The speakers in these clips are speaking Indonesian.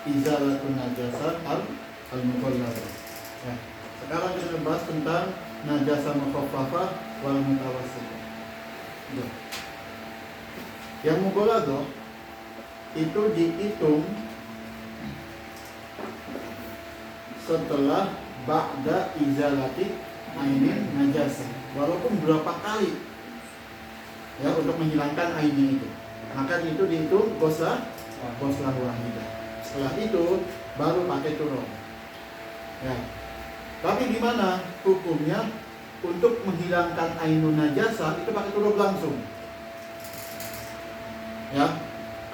izalatun najasah al-mughalladah. Ya. Sekarang kita bahas tentang najasah mukhaffafah wal mutawassithah. Ya. Yang mughalladah itu dihitung setelah ba'da izalati ainin najasah, walaupun berapa kali ya untuk menghilangkan ainnya itu, maka itu dihitung ghuslah wahidah. Setelah itu baru pakai turun ya. Tapi gimana hukumnya untuk menghilangkan ainun najasah itu pakai turun langsung ya.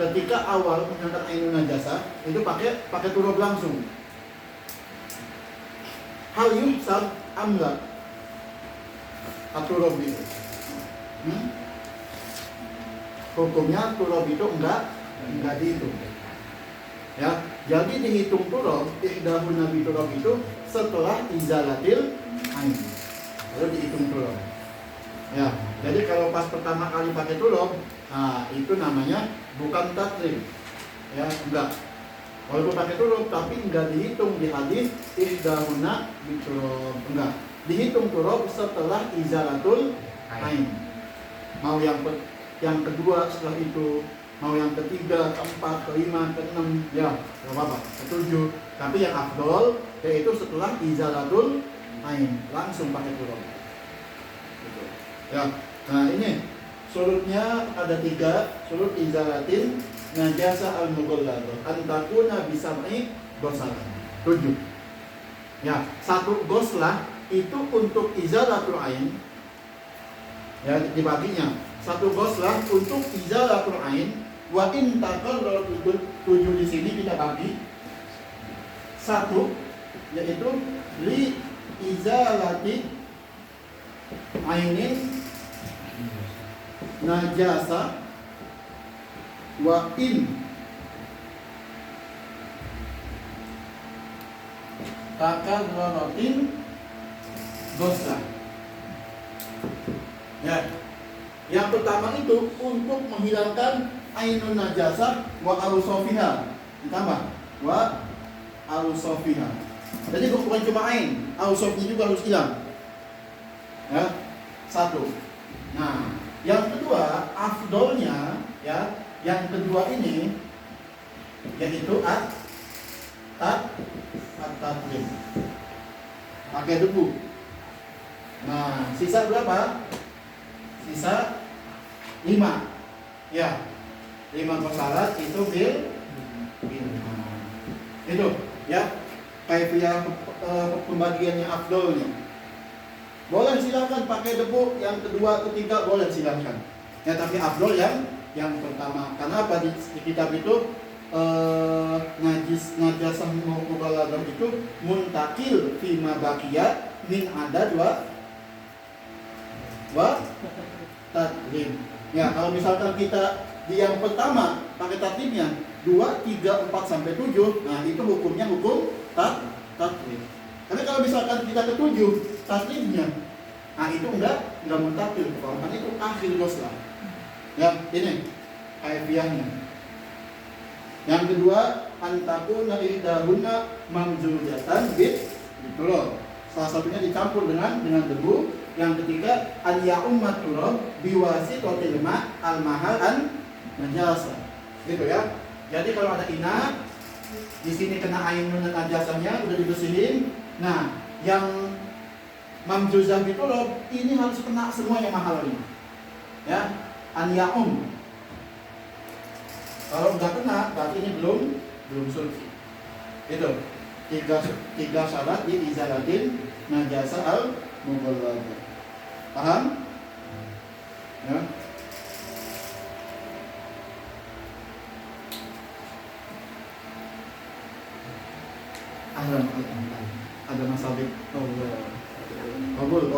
Ketika awal menghilangkan ainun najasah itu pakai turun langsung. Hal yuhsab amla atau itu hukumnya turab itu enggak dihitung ya. Jadi dihitung turab ihdahun nabi turab itu setelah izalatil ain, lalu dihitung turab ya. Jadi kalau pas pertama kali pakai turab, nah itu namanya bukan tatrib ya, enggak. Walaupun pakai turab tapi enggak dihitung di hadis ihdahuna biturab, enggak. Dihitung turab setelah izalatul ain. Mau yang kedua setelah itu, mau yang ketiga, keempat, kelima, keenam, ya enggak apa-apa, ketujuh. Tapi yang afdol yaitu setelah izalatul ain, langsung pakai turab. Gitu. Ya. Nah, ini surutnya ada 3, surut izalatin najasa al-mughalladah antakuna bisab'i ghusalan. 7. Ya, 1 ghuslah itu untuk izalatul ain. Ya, dibaginya. 1 ghuslah untuk izalatul ain, wa in taqarrar 7 di sini kita bagi 1 yaitu li izalati ainin najasa wa in takarraratin ghuslah. Ya. Yang pertama itu untuk menghilangkan ainun najasah wa arusofiha, ditambah wa arusofiha. Jadi bukan cuma ain, arusofnya juga harus hilang. Ya, 1. Nah, yang kedua afdolnya ya, yang kedua ini yaitu at-tatrib, pakai debu. Nah, sisa berapa? Sisa 5 ya, 5 ghusalat itu bil itu ya, kaifiyah pembagiannya afdolnya. Boleh silahkan pakai debu yang kedua, ketiga boleh silahkan ya, tapi afdol yang pertama. Karena apa? Di kitab itu najasah mughalladah itu muntakil fima baqiyat min adad wa tatrib. Ya, kalau misalkan kita di yang pertama pakai tatribnya 2, 3, 4 sampai 7, nah itu hukumnya hukum tatrib. Tapi kalau misalkan kita ke 7 tatribnya, nah itu enggak muntakil, karena itu akhir ghuslah. Ya, ini kaifiyahnya. Yang kedua, antakuna ihdahunna mamzujatan biturab. Salah satunya dicampur dengan debu. Yang ketiga, an ya'ummat turab biwasitatil ma' al-mahal an najasa. Gitu ya. Jadi kalau ada ina di sini kena ainun najasahnya udah dibersihin. Nah, yang mamjuzah biturab ini harus kena semua yang mahal ini. Ya, an ya'um. Kalau nggak kena, berarti ini belum suci. Itu 3 syarat di izalatin najasa al-mughalladah. Paham? Ya. Ada masabik. Kabul.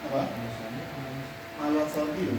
Apa? Alat sabil.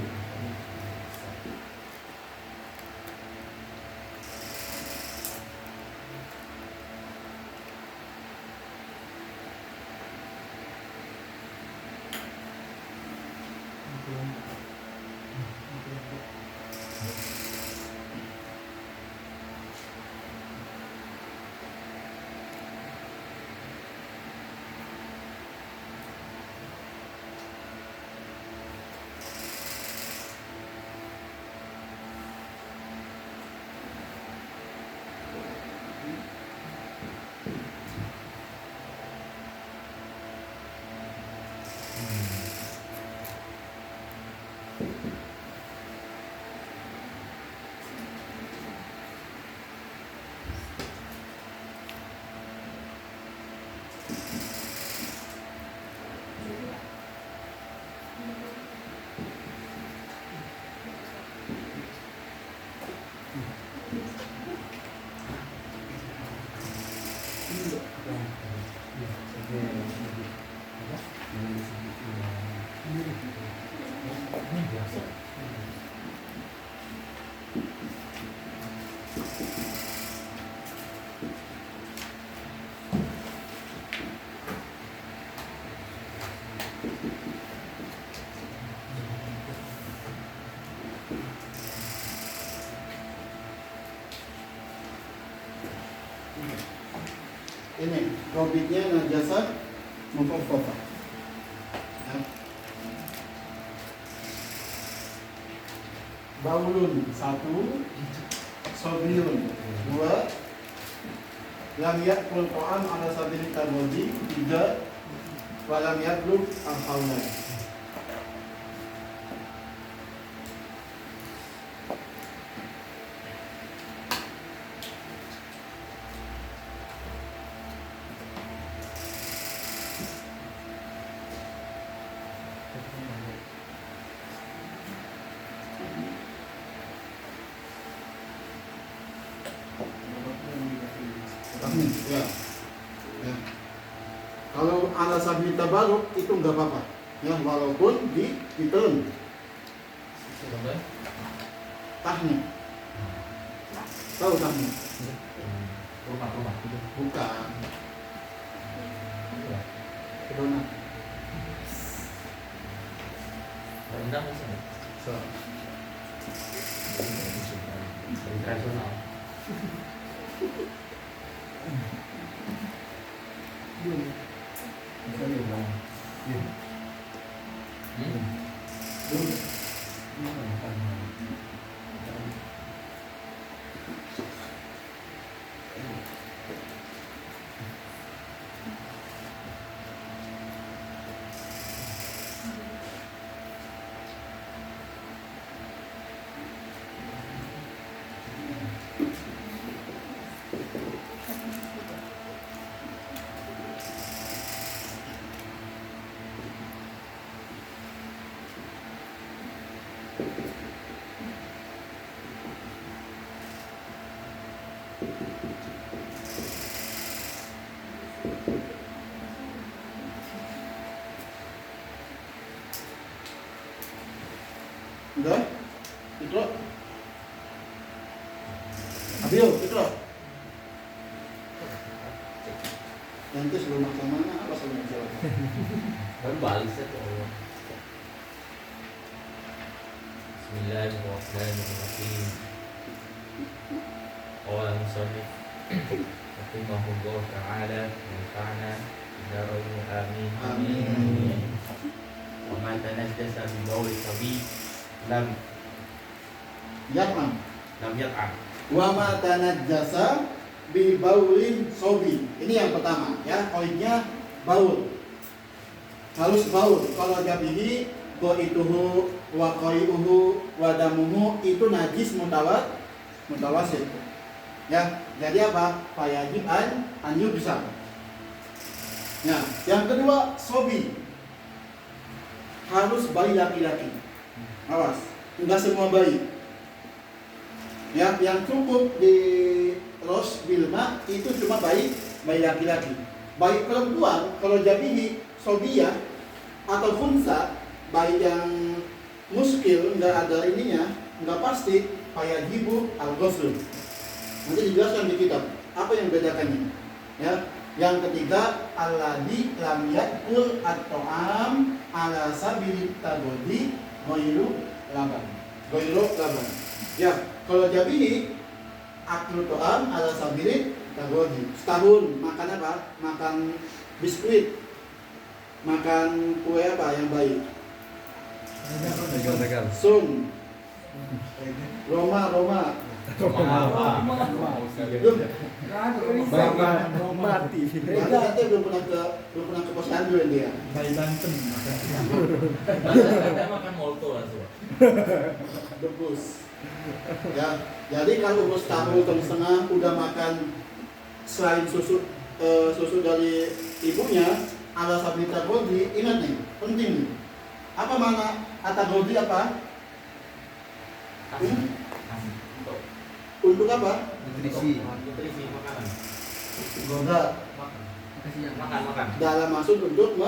Ini robitnya najasa mukhaffafah. Ya. Baulun 1, sobiun 2, lam yakul ta'am ala sabili tarwaji 3, walam yaklub al-hawlan. Ya. Ya. Kalau ala sabili tabaruk itu nggak apa-apa, ya walaupun ditelan tahnya. Tahu kamu? Rumah. Bukan. Kedona. Rendang bisa nggak? So. Internasional. Bisa diulang. Iya. Udah? Itu. Abil, itu. Nanti sebelum makan mana? Apa sebelum jalan? Baru balik saya tuh. Bismillahirrahmanirrahim. Qala musannif rahimahullah ta'ala wanfa'na bidaraihi amin. Amin. Wa ma tanajjasa bi bawli sabi lam Yatman. yat'am. Wa ma tanajjasa bi baulin sobi. Ini yang pertama ya, poinnya baul. Harus baul. Kalau jabihi qaituhu wa qai'uhu wa damuhu itu najis mutawasit. Ya, jadi apa? Fayajib an yubsa. Ya, yang kedua sobi. Harus bayi laki-laki. Awas, enggak semua bayi. Ya, yang cukup di ros bilma itu cuma bayi laki-laki. Bayi perempuan kalau jabihi sobiyah atau khunsa, bayi yang muskil enggak ada ininya, enggak pasti, fayajibu al-ghusl. Nanti dijelaskan di kitab apa yang bedakannya. Ya, yang ketiga alladzi lam yakul at-ta'am ala sabili tabodi ghairu laban. Ya, kalau jabihi aklu ta'am ala sabili tabodi. Setahun makan apa? Makan biskuit. Makan kue apa yang baik? Sun. Roma. Mati. Nanti belum pernah ke posyandu dia. Bayi Banten. Saya makan molto langsung. Debus. Ya, jadi kalau umur setahun atau setengah udah makan selain susu dari ibunya, ala sabita goldi, ingat nih, penting nih. Apa mana atagoldi apa? Untuk apa? Nutrisi. Nutrisi makanan. Goda. Makan. Dalam maksud untuk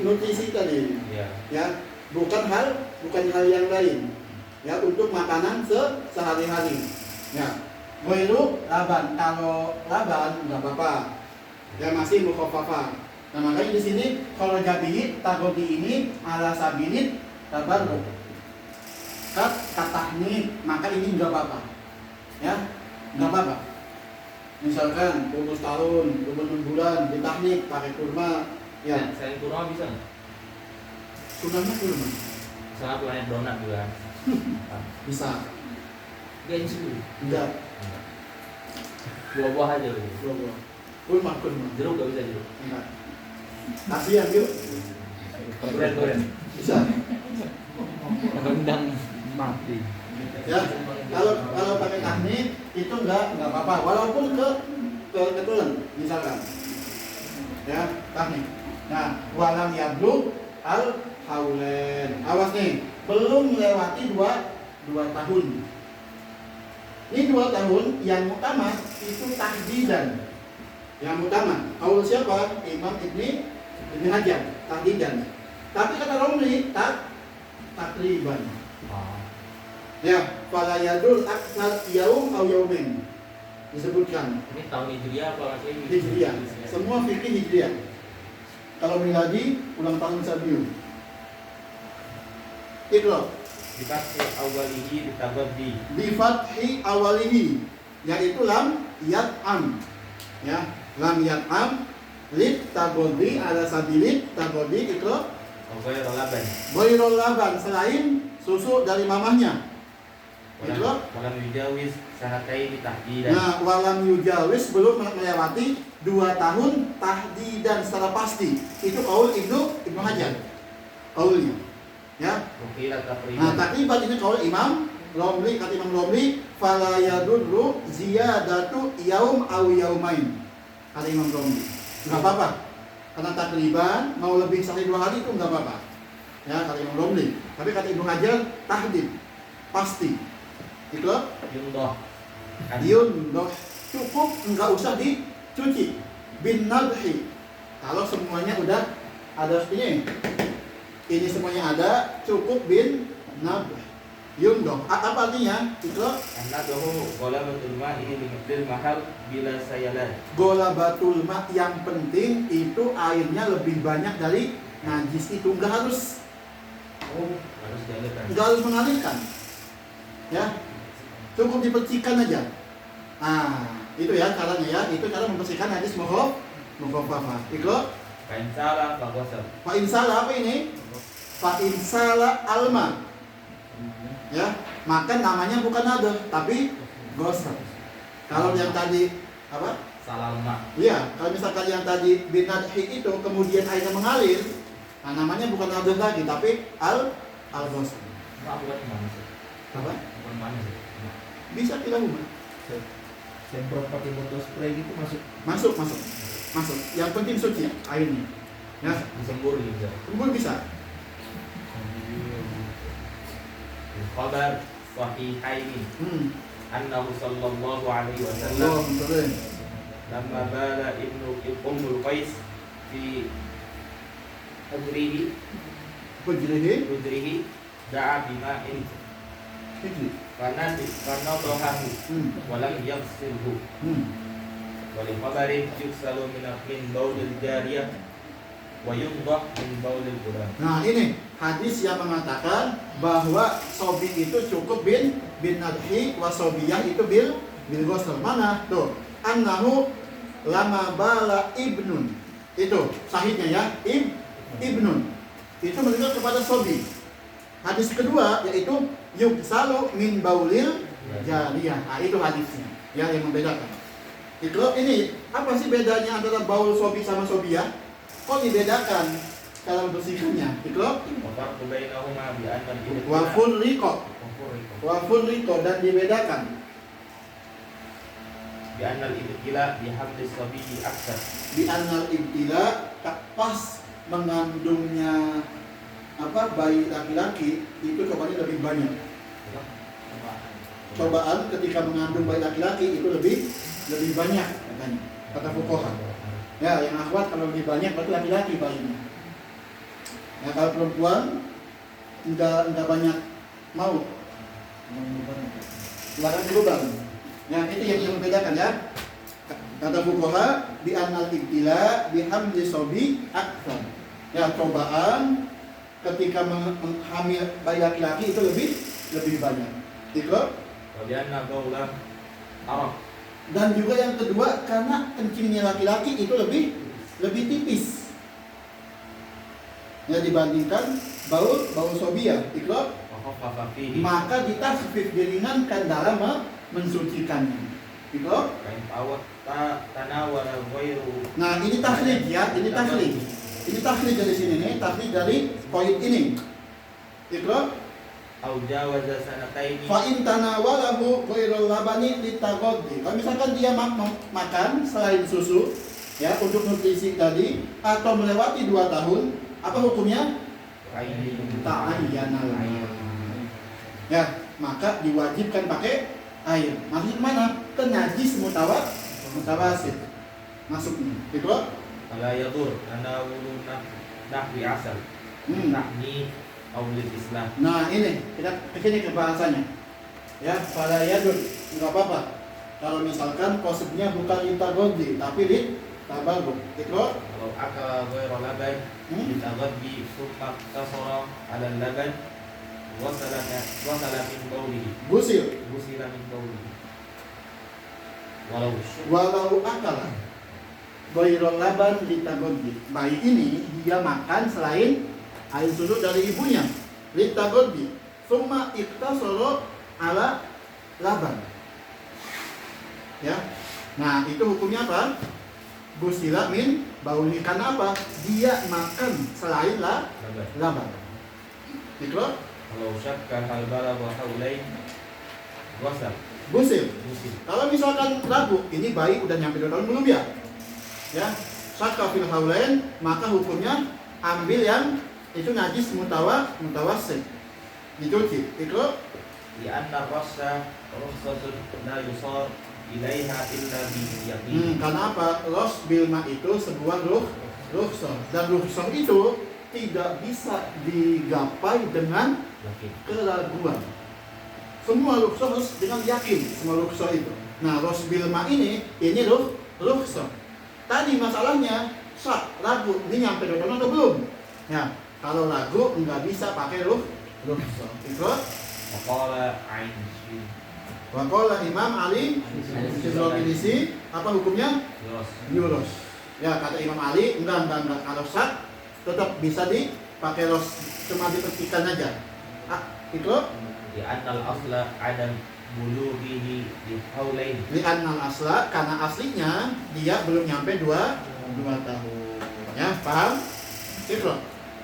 nutrisi tadi. Iya. Ya, bukan hal yang lain. Ya, untuk makanan sehari-hari. Ya. Ghairu laban, kalau laban enggak apa-apa. Ya, masih mukhaffafah. Nah, makanya di sini kalau jabihi tagodi ini ala sabilit tabarruk. Katahni, maka ini enggak apa-apa. Ya, enggak apa-apa. Misalkan umur tahun, umur 6 bulan ditahnik pakai kurma, ya. Selain kurma bisa nggak? Kurmanya kurma. Misalnya planet donat juga. Bisa. Gensu. Enggak. Buah-buah aja loh. Kurma. Kurma. Jeruk nggak bisa jeruk. Enggak. Kasihan yuk. Duren. Bisa. Rendang mati. Ya, kalau pakai tahnik itu enggak apa-apa, walaupun kebetulan misalkan. Ya, tahnik. Nah, walam yablugh al haulen. Awas nih, belum melewati 2 tahun. Ini 2 tahun yang utama itu tahdidan. Yang utama, kaul siapa? Imam Ibnu Hajar, tahdidan. Tapi kata Romli takriban. Ya, fala yadur aktsar yaum aw yaumin. Disebutkan Ini tahun Hijriah apa masih Hijriah. Semua fikih Hijriah. Kalau miladi ulang tahun Sabiu. Iqra. Dikasih awalihi ditagoddi. Bi fathi awalihi, yaitu lam yat'am. Ya, lam yat'am lit tagoddi ala sabilit tagoddi Iqra. Ogoy rolaban. Ghairul laban, selain susu dari mamahnya. Iqra. Walam yujawiz sanataini tahdidan. Nah, walam yujawis, belum melewati 2 tahun tahdidan secara pasti. Itu kaul Ibnu Hajar. Kaulnya. Ya. Ukila Nah, takriban. takriban ini kaul Imam Romli, kata Imam Romli, fala yadurru ziyadatu yaum aw yaumain. Kata Imam Romli. Enggak apa-apa. Karena takriban mau lebih sampai 2 hari itu enggak apa-apa. Ya, kata Imam Romli. Tapi kata Ibnu Hajar tahdid. Pasti. Itu Yundoh. Yundoh, cukup, enggak usah dicuci. Bin nadhi, kalau semuanya udah ada ini semuanya ada, cukup bin nadhi. Yundoh, apa artinya? Itu Annaduhu qalabatul ma'i bil mahal bila sayalan. gola batul ma, yang penting itu airnya lebih banyak dari najis itu, enggak harus Harus dialirkan. mengalirkan. Ya, cukup dipercikan aja. Itu ya caranya ya, itu cara membersihkan najis mukhafafah. Iqra. Kain salah bagosal. Fa insala apa ini? Fa insala alma. Ya, maka namanya bukan nadoh tapi gosal. Kalau yang tadi apa? Salah lemak. Iya, kalau misalkan yang tadi binadhi itu kemudian airnya mengalir, nah namanya bukan nadoh lagi tapi al-gosal. Mak bukan mana sih? Apa? Bukan mana sih? Bisa kilahuma. Semprot pakai botol spray gitu masuk. Masuk. Yang penting suci airnya. Ya, Disembur juga. kumpul bisa. Khabar sahihaini annahu sallallahu alaihi wasallam Allah betul. lamma bala ibnu Ummul Qais fi udrihi da'a bima'in Hijri. karena tohahu walam yaghsilhu wali khabarin yuksalu min baulil jariyah wa yundah min baulil gulam. Nah ini hadis yang mengatakan bahwa sobi itu cukup bin nadhi wa sobiyah itu bil ghusl. Mana tuh? Annahu lama bala ibnun. Itu sahihnya ya, ibnun. Itu menunjuk kepada sobi. Hadis kedua yaitu yuksalu min baulil jariyah. Itu hadisnya ya, yang membedakan. Itu ini apa sih bedanya antara baul sobi sama sobiyah? Kok dibedakan cara membersihkannya? Itu Wafarqu bainahuma bi anna al-ibtila wa furriqo dan dibedakan. Bi anna al-ibtila bi hamlis sabiyyi aktsar. Bi annal ibtila, pas mengandungnya bayi laki-laki itu cobaannya lebih banyak. Cobaan ketika mengandung bayi laki-laki itu lebih banyak katanya, kata fuqaha. Ya, yang akhwat kalau lebih banyak berarti laki-laki bayinya. Ya, kalau perempuan enggak banyak mau. Larang lubang. Ya, itu yang membedakan ya. Kata fuqaha bi annal ibtila bi hamli sobi akthar. Ya, cobaan ketika menghamil bayi laki-laki itu lebih banyak. Itu. Wa bi anna baulah araq. Dan juga yang kedua karena kencingnya laki-laki itu lebih tipis. Ya, dibandingkan baul sobiyah. Itu. Wa khaffafa fihi. Maka ditakhfif, diringankan dalam mensucikannya. Itu. Kain tawat tanawala ghairu. Nah, ini takhrij ya, ini takhrij. Ini takhrij dari sini nih, takhrij dari poin ini. Itu. Au jawaza sanataini. Fa in tanawalahu ghairul labani litagoddi. Kalau misalkan dia makan selain susu ya untuk nutrisi tadi atau melewati 2 tahun, apa hukumnya? Ta'ayyanal air. Ya, maka diwajibkan pakai air. Masuk mana? Ke najis mutawasit. Masuknya. Itu. Ala yadur tanawulu nahwi asal. Nahni aulil Islam. Nah, ini kita kesini ke bahasanya. Ya, pada yadun nggak apa-apa. Kalau misalkan konsepnya bukan litagodi tapi litabagu. Ikro. Kalau akala ghairu laban litaghaddi summa tasara 'ala al-laban wasala min bawlihi Gusil. gusila min bawlihi Walau akala Goirol laban litagodi. Bayi ini dia makan selain air susu dari ibunya. Litagodi. Summa iktasoro ala laban. Ya. Nah, itu hukumnya apa? Gusila min bauli. Karena apa? Dia makan selain laban. laban. Ikro. Kalau syakka hal balagha haulain wasal Gusil. gusil. Kalau misalkan ragu, ini bayi udah nyampe 2 tahun belum ya? Ya, syakka fil haulain, maka hukumnya ambil yang itu najis mutawassit. Dicuci. Ikro. Di anna rasa rukhsatun la yusar ilaiha illa bi yaqin. Karena apa? Ros bilma itu sebuah rukhsah. Dan rukhsah itu tidak bisa digapai dengan Yakin. keraguan. Semua rukhsah harus dengan yakin, semua rukhsah itu. Nah, ros bilma ini rukhsah. Tadi masalahnya ragu, ini nyampe 2 tahun atau belum? Ya, kalau ragu nggak bisa pakai rukhsah. Itu Waqala ain syin waqala Imam Ali Syidrokilisi, apa hukumnya? Yos. Yuros. Ya, kata Imam Ali, enggak. Kalau syak tetap bisa dipakai ros, cuma dipercikan aja. Itu Di annal asla adam bulughihi li haulain. li'annal asla, karena aslinya dia belum nyampe 2 tahun. Ya, paham? Itu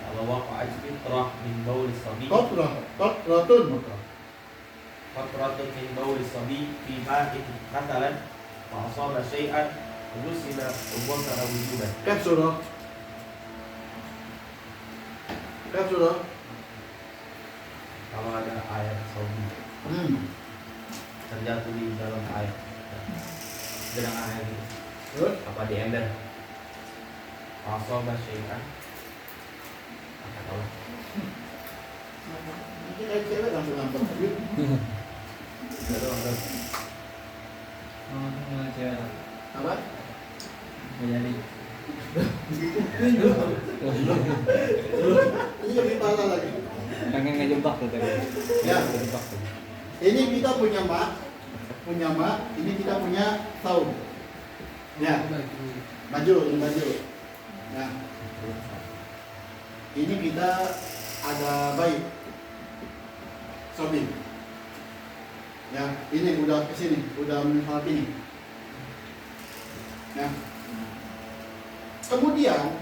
Kalau waqa'at fitrah min bauli sabi Qatratun. Qatratun min bauli sabi fi ma'in qatalan wa asaba syai'an rusila ubwasara wujuban. Kaf surah. Kalau ada air sabi terjatuh di dalam air, genang air gitu, Terus apa di ember, asaba syai'an, apa tahu? mungkin air cewek langsung nampak. Apa? Jadi Ini lebih parah lagi. pengen ngejebak tuh tadi. Ya. Ngejebak tuh. Ini kita punya mak, ini kita punya saum. Ya, baju. Ya. Ini kita ada bayi, sobi. Ya, ini udah kesini, udah menghadap ini. Ya. Kemudian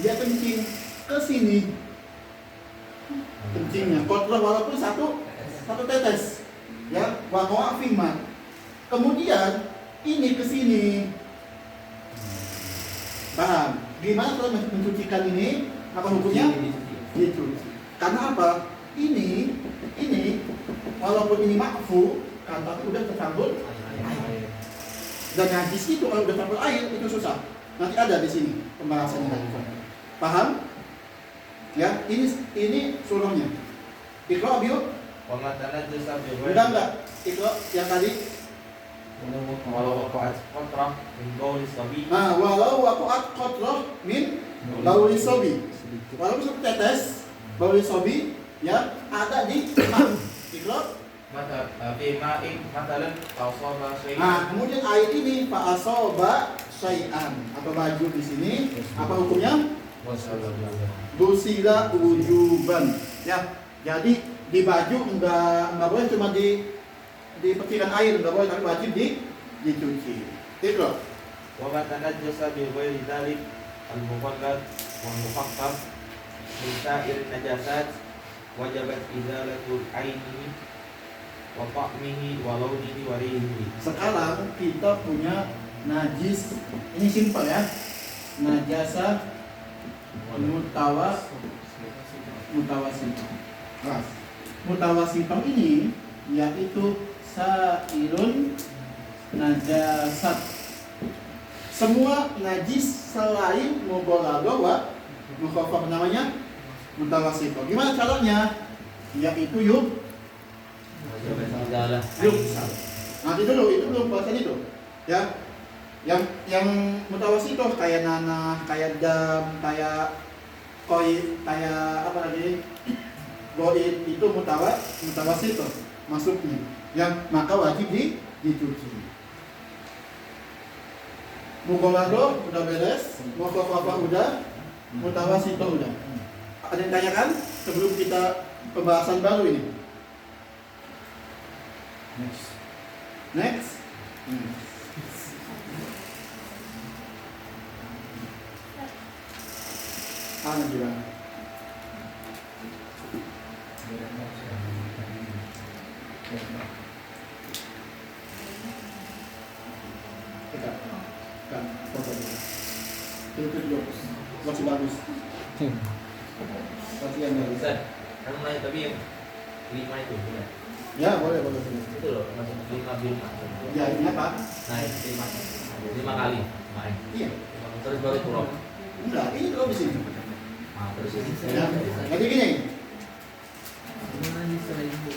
dia kencing ke sini, kencingnya kotor walaupun satu tetes, ya, wakoa fima. Kemudian ini ke sini, paham? Gimana kalau mencucikan ini? Apa hukumnya? Dicuci. Karena apa? Ini walaupun ini makfu, kan tapi udah tercampur air. Dan najis itu kalau udah tercampur air itu susah. Nanti ada di sini pembahasannya. Paham? Ya, ini suruhnya. Iqra biu. Wa ma tanajjasa bi ghairi. Enggak. Iqra yang tadi. Walau waqa'at qatrah min bauli sabi. Nah, walau waqa'at qatrah min bauli sobi. Walaupun satu tetes bauli sobi ya ada di Iqra. Mata fi ma'in matalan awsaba syai'an. Nah, kemudian air ini fa asaba syai'an atau baju di sini apa hukumnya? Gusila ujuban. Ya, jadi di baju enggak boleh cuma dipercikan air, enggak boleh, tapi wajib dicuci. Itu. Wa ma tanajjasa bi ghairi dzalik al-muqallad wal mufaqqaf min sa'ir najasat wajabat izalatul aini wa ta'mihi wa launihi wa rihihi. Sekarang kita punya najis, ini simpel ya. Najasa mutawasitah ini yaitu sairun najasat. Semua najis selain mughalladah wa mukhaffaf namanya mutawasitah. Gimana caranya? Yaitu Wajabat izalah Yuk. aini. Nanti dulu, itu belum bahasan itu. Ya. Yang mutawasitoh kayak nanah, kayak dam, kayak koi, kayak apa lagi? Goid itu mutawasitoh masuknya. Yang maka wajib dicuci. Mugolado udah beres, mukhaffafah udah, mutawasitoh udah. Ada yang tanyakan sebelum kita pembahasan baru ini? Next. Ana bilang. Kan, foto dulu. Itu dulu. Masih bagus. Masih yang bagus. Ustaz, kan mulai tapi yang 5 itu benar. Ya, boleh. Itu loh, masuk 5 bil. Ya, ini apa? Naik 5 kali main. Iya. Terus baru turun. Enggak, ini dulu di sini. Nah, terus ini Ya. Jadi gini,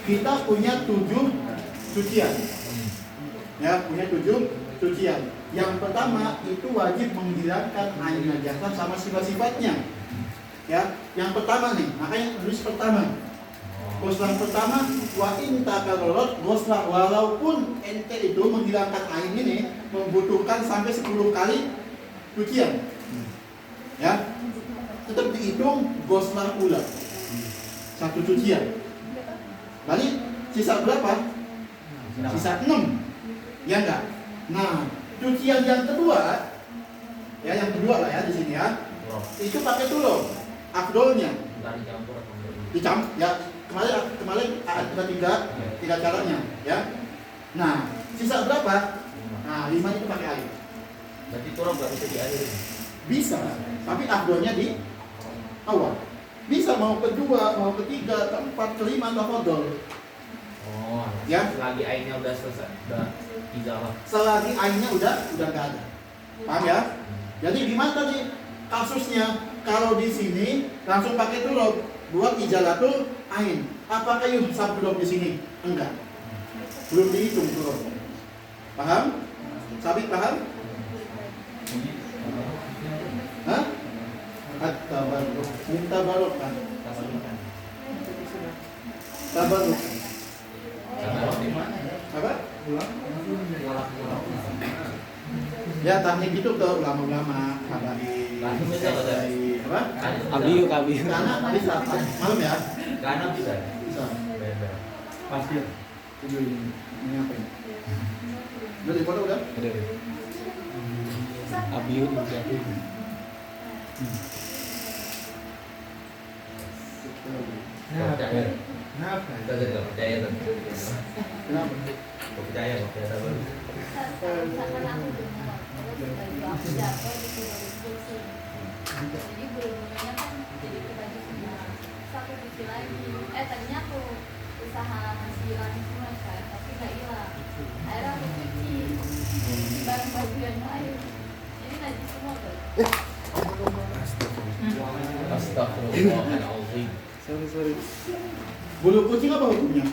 kita punya 7 cucian. Ya, punya 7 cucian. Yang pertama itu wajib menghilangkan air najasah sama sifat-sifatnya. Ya, yang pertama nih, makanya tulis pertama. Goslah pertama, wa in takarrarat, goslah walaupun ente itu menghilangkan air ini membutuhkan sampai 10 kali cucian. Ya, tetap dihitung goslah ulang. 1 cucian. Berarti sisa berapa? Sisa 6. Ya enggak? Nah, cucian yang kedua, ya yang kedua lah ya di sini ya. Itu pakai tulung. Afdolnya dicampur ya, kemarin ada tiga caranya ya. Nah, sisa berapa? Nah, 5 itu pakai air. berarti turun nggak bisa diakhiri. Bisa, tapi afdolnya di awal. Bisa mau kedua, mau ketiga, keempat, kelima, tafadhol. Oh, Ya. selagi airnya udah selesai, udah izalah. Selagi airnya udah enggak ada. Paham ya? Jadi gimana tadi kasusnya? Kalau di sini langsung pakai tulung buat ijalatul ain. Apakah yuhsab tulung di sini? Enggak. Belum dihitung tulung. Paham? Sabit paham? Hah? At-tabarruk. Minta barok kan? Tabarruk. Apa? Ya teknik itu ke ulama-ulama, habari, apa? Abiu. Karena bisa malam ya? Karena bisa. Bisa. Pasti. Ini apa ini? Udah dipoto udah? Abiu juga. Percaya. Kenapa? Kita tidak percaya tuh. Kenapa? Percaya kok kita baru. Kalau misalkan aku dengar terus baju aku jatuh di bulu jadi bulu-bulunya kan jadi ke baju semua. Terus aku cuci lagi. Tadinya aku usaha ngasih hilang semua kan, tapi nggak hilang. Akhirnya aku cuci bareng baju yang lain. Ini najis semua tuh. Astagfirullahaladzim. Sorry. Bulu kucing apa hukumnya?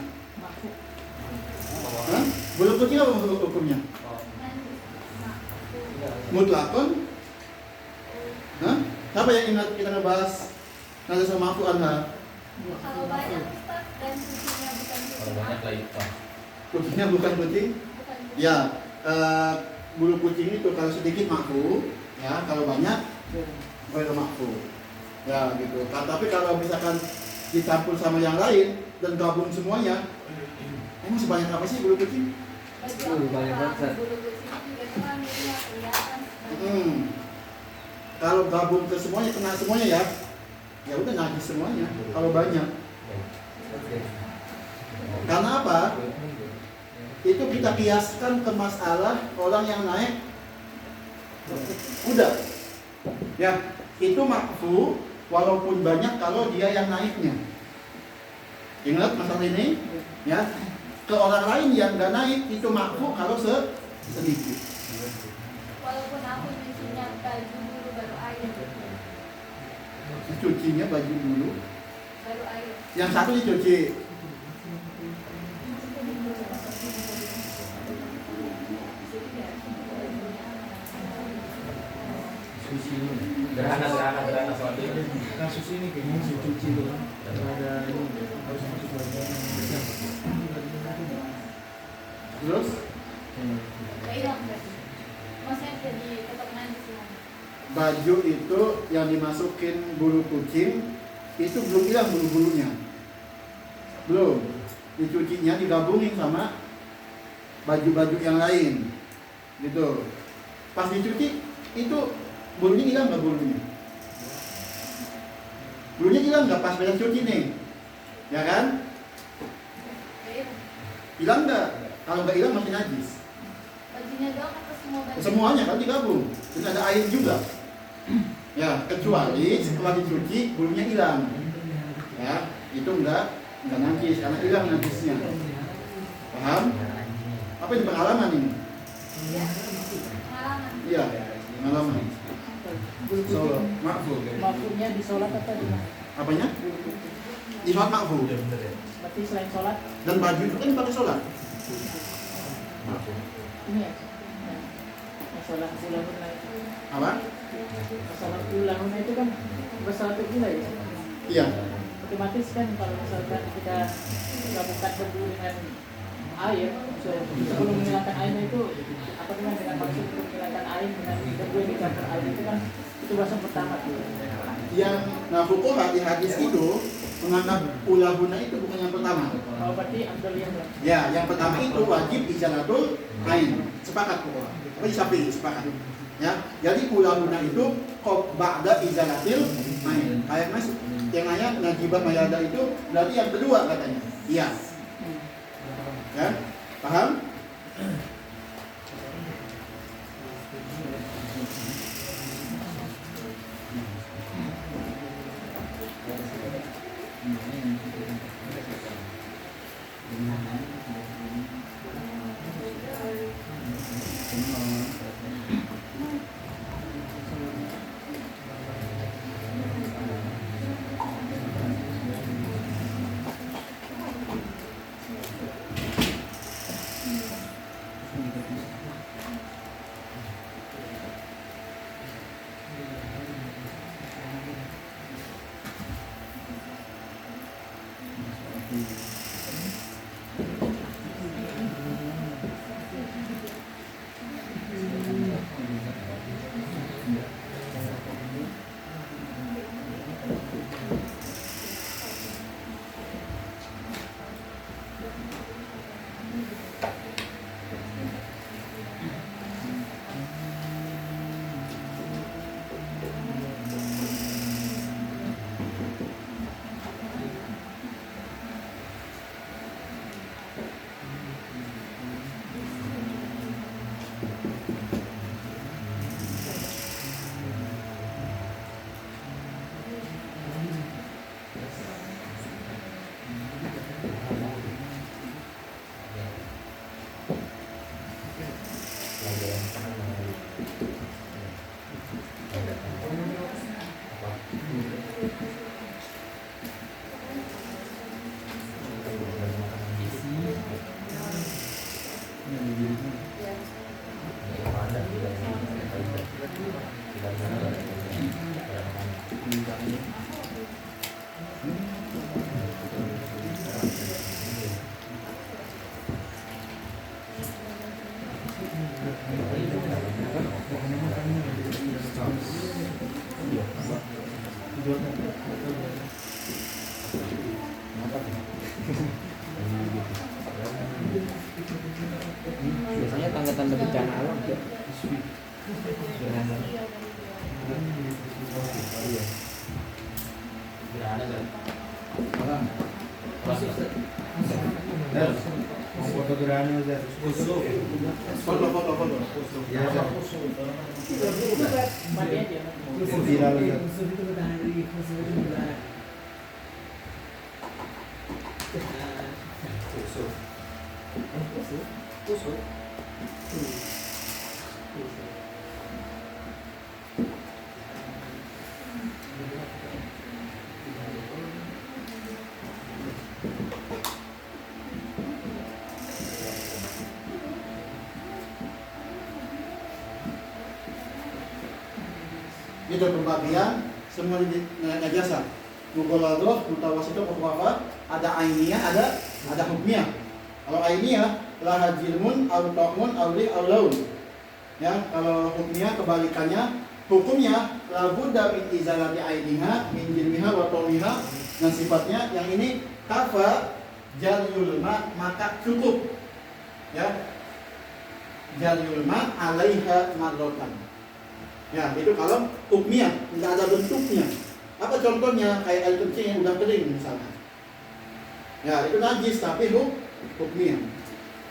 Hah? Bulu kucing apa hukumnya? Najis. Nah, Mutlakon? Hah? Siapa yang ingat kita ngebahas nanti sama aku Anda? kalau banyak Ustaz dan cucinya bukan cuci Kalau banyak lah itu. Kucingnya bukan kucing? bukan cuci. Ya, bulu kucing itu kalau sedikit makruh, ya kalau banyak boleh makruh. Ya gitu. Tapi kalau misalkan dicampur sama yang lain dan gabung semuanya, emang sebanyak apa sih bulu kucing? Baju aku banyak terang, banget. bulu kucingnya juga terang, jadi nggak kelihatan. Kalau gabung ke semuanya, kena semuanya ya udah najis semuanya. Kalau banyak, karena apa? Itu kita kiaskan ke masalah orang yang naik kuda. Ya, itu makruh walaupun banyak kalau dia yang naiknya. Ingat masalah ini? Ya, ke orang lain yang nggak naik itu makruh kalau sedikit. Walaupun aku cucinya baju dulu baru air, Cucinya baju dulu, baru air. yang satu dicuci. Gerhana sholat itu. Kasus ini kayaknya si cuci tuh ada ini harus masuk bagian Terus Gak hilang berarti. Maksudnya jadi tetap najis ya. baju itu yang dimasukin bulu kucing itu belum hilang bulu-bulunya. Belum. Dicucinya digabungin sama baju-baju yang lain. Gitu. Pas dicuci itu bulunya hilang nggak bulunya? Bulunya hilang nggak pas beres cuci nih? Ya kan? Gak hilang. Hilang nggak? Kalau nggak hilang masih najis. Bajunya doang atau semua baju? Semuanya kan digabung. Dan ada air juga. Ya, kecuali setelah dicuci bulunya hilang. Ya, itu enggak najis karena hilang najisnya. Paham? Apa ini pengalaman ini? Ya. Pengalaman. Iya, pengalaman. So, makfu. Maksudnya di sholat atau di mana? Apanya? Di sholat makfu. Berarti selain sholat Dan baju itu kan dipakai sholat. ini ya? Masalah ulahuna itu. Apa? Masalah ulahuna itu kan masalah gila ya. Iya. Otomatis kan kalau misalkan kita gabungkan berbudu dengan air, sebelum menghilangkan airnya itu apa dengan maksud untuk menghilangkan air dengan berbudu yang dicampur air itu kan itu bahasa pertama tuh. Yang fuqaha di hadis itu menganggap ulahuna itu bukan yang pertama. Oh berarti ambil yang Ya, yang pertama itu wajib izalatul ain. Sepakat fuqaha. Apa Syafi'i sepakat. Ya, jadi ulahuna itu ba'da izalatil ain. Kayak Mas yang ayat najibah mayada itu berarti yang kedua katanya. Iya. Ya, paham? Biasanya tanda-tanda bencana alam ya. Gerhana kan? foto gerhana aja. Foto. Ya, Mati aja. viral aja. Itu pembagian semua najasa. Mughaladah, mutawasithah, mukhafafah, ada ainiyah, ada hukmiyah. Kalau ainiyah laha jilmun aw ta'mun aw rih aw laun. Ya, kalau hukmiyah kebalikannya, hukumnya la budda min izalati ainiha min jilmiha wa ta'miha. Nah, sifatnya yang ini kafa jaryul ma, maka cukup. Ya. Jaryul ma alaiha marratan. Ya, itu kalau hukmiyah, tidak ada bentuknya. Apa contohnya? Kayak air kencing yang udah kering misalnya. Ya, itu najis tapi hukmiyah.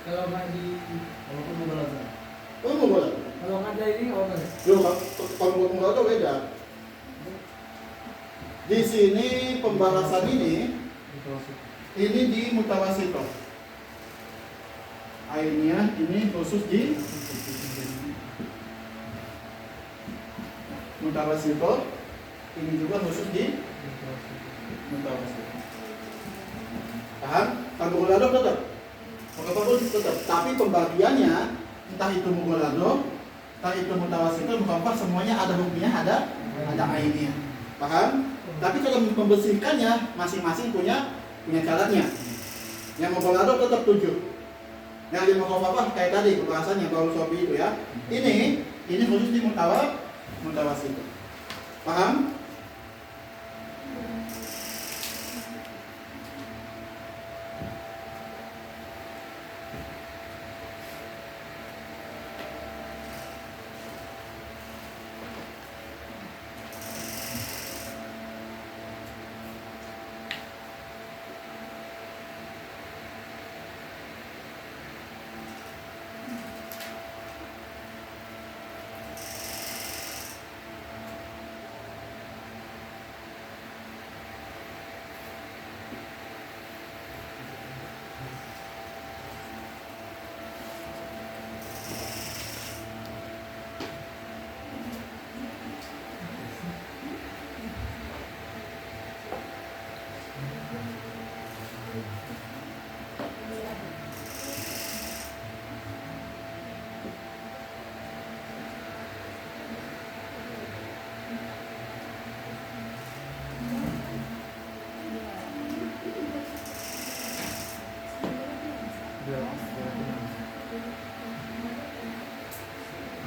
Kalau nggak di kalau pemulasan. Oh, mau boleh. Kalau nggak ada ini apa nggak? Kalau mau itu beda. Di sini pembahasan ini di mutawasithah. Ainiyah ini khusus di mutawasithah. Ini juga khusus di mutawasithah. Paham? Kalau mughaladah tetap. Mukhafafah tetap. Tapi pembagiannya entah itu mughaladah, entah itu mutawasithah, mukhafafah, semuanya ada hukumnya, ada ainiyah. Paham? Tapi kalau membersihkannya masing-masing punya caranya. Yang mughaladah tetap 7. Yang mukhafafah kayak tadi pembahasannya Baul Sofi itu ya. Ini khusus di mutawasithah. Paham?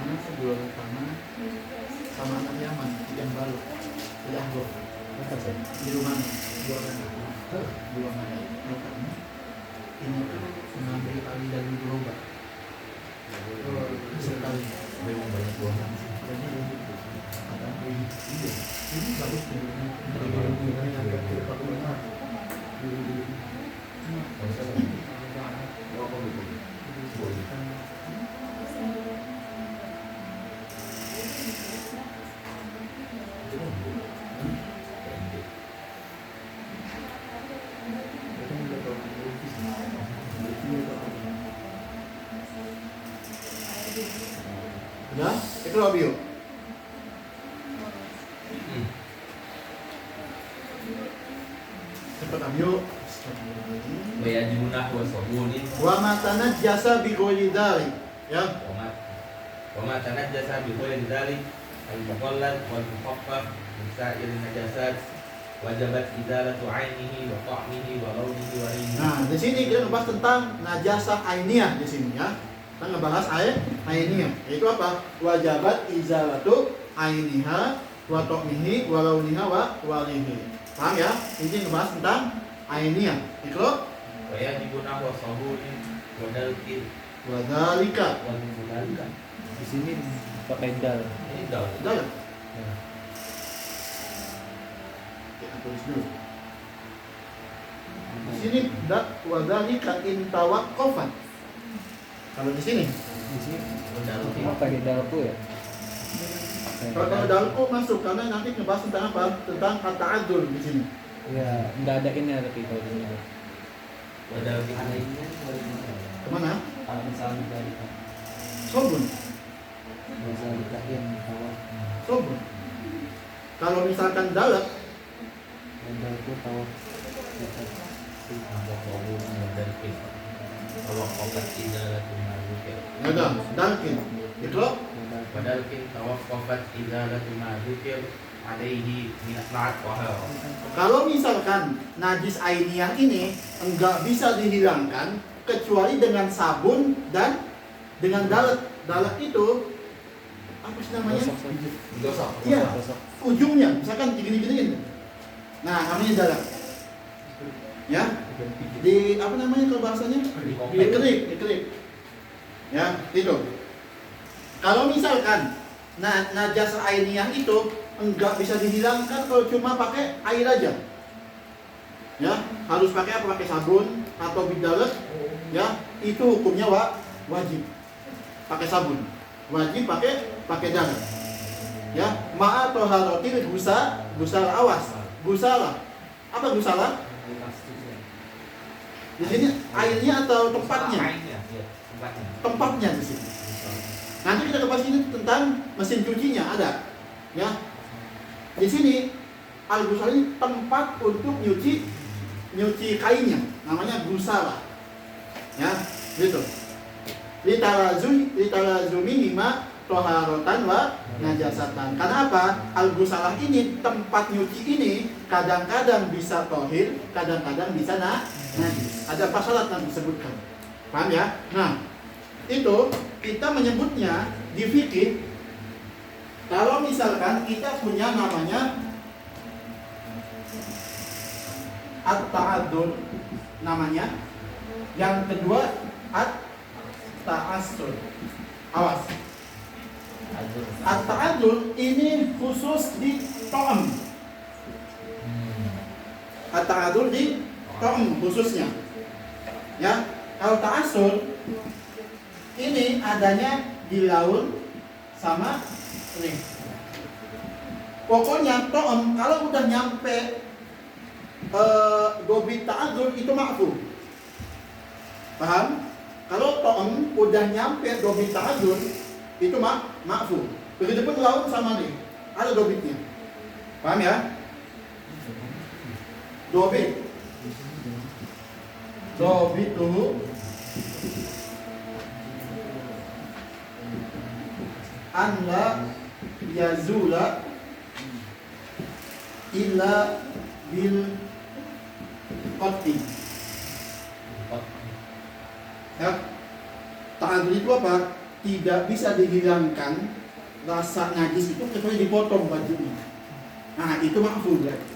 Anak sebulan pertama sama anak Yaman yang baru tidak go di rumah dua mana karena ini tuh mengambil alih dari gerobak sekali memang banyak buah jadi ada ini bagus udah itu Abio cepat Abio Bayajunah wa sabunin wa matana jasa bi ghairi dzalik ya wa ma tanajjasa bi ghairi dzalik al-muqallad wal mufaqqah min sa'ir najasat wajabat izalatu 'ainihi wa ta'mihi wa lawnihi wa rihhi. Nah, di sini kita ngebahas tentang najasah ainiyah di sini ya. Kita ngebahas ainiyah. Yaitu apa? Wajabat izalatu ainiha wa ta'mihi wa lawniha wa rihhi. Paham ya? Ini ngebahas tentang ainiyah. Itu Bayajunah wa sabunin wa dalkin wa dzalika. wa dzalika. Di sini pakai dal. Ini dal. Udah ya? Kita tulis dulu. Di sini wa dzalika in tawaqqafat. Kalau di sini Di sini Dalkin. pakai dalku ya. kalau dalku masuk karena nanti ngebahas tentang apa? Tentang at-ta'adzur di sini. Ya, enggak ada ini tapi kalau di sini. Wa dalkin. Kemana? Kalau misalnya dari Sobun. bisa dikain tawar Sobun. Kalau misalkan dalak, dalku tawar Wa dalkin. Wa waqafat izalatu ma dzukir. ya udah, dalkin. Itu ولكن توقفت إزالة ما ذكر عليه من الصلاة وهذا. Kalau misalkan najis ainiyah ini enggak bisa dihilangkan kecuali dengan sabun dan dengan dalat. Dalat itu apa sih namanya? Gosok. Iya, ujungnya misalkan gini-gini. Nah, namanya dalat. Ya, di apa namanya kalau bahasanya? Dikerip. Ya, itu. Kalau misalkan najas ainiyah itu enggak bisa dihilangkan kalau cuma pakai air aja. Ya, harus pakai apa? Pakai sabun atau bidalat. Ya, itu hukumnya wajib. Pakai sabun. Wajib pakai dalat. Ya, ma'a toharotil gusala awas. Gusala. Apa gusala? Di sini airnya atau tempatnya? Airnya, ya, tempatnya. Tempatnya di sini. Nanti kita bahas ini tentang mesin cucinya ada. Ya. Di sini al-gusala ini tempat untuk nyuci kainnya, namanya gusala. Ya, gitu. Litalazumi lima toharotan wa najasatan. Karena apa? Al-gusalah ini, tempat nyuci ini kadang-kadang bisa tohir, kadang-kadang bisa najis. Ada pasalat yang disebutkan. Paham ya? Nah, itu kita menyebutnya di fikih. Kalau misalkan kita punya namanya at-ta'addul namanya. Yang kedua at-ta'assur. Awas. At-ta'addul ini khusus di to'am. At-ta'addul di to'am khususnya. Ya, kalau ta'assur ini adanya di laut sama ini. Pokoknya to'am kalau udah nyampe gobi ta'addul itu ma'fu. Paham? Kalau to'am udah nyampe gobi ta'addul itu ma'fu. Begitupun laut sama nih, ada dobitnya. Paham ya? Dobit tuh anla yazula illa bil qati. Ya. Ta'addul itu apa? Tidak bisa dihilangkan rasa najis itu kecuali dipotong bajunya. Nah, itu ma'fu berarti.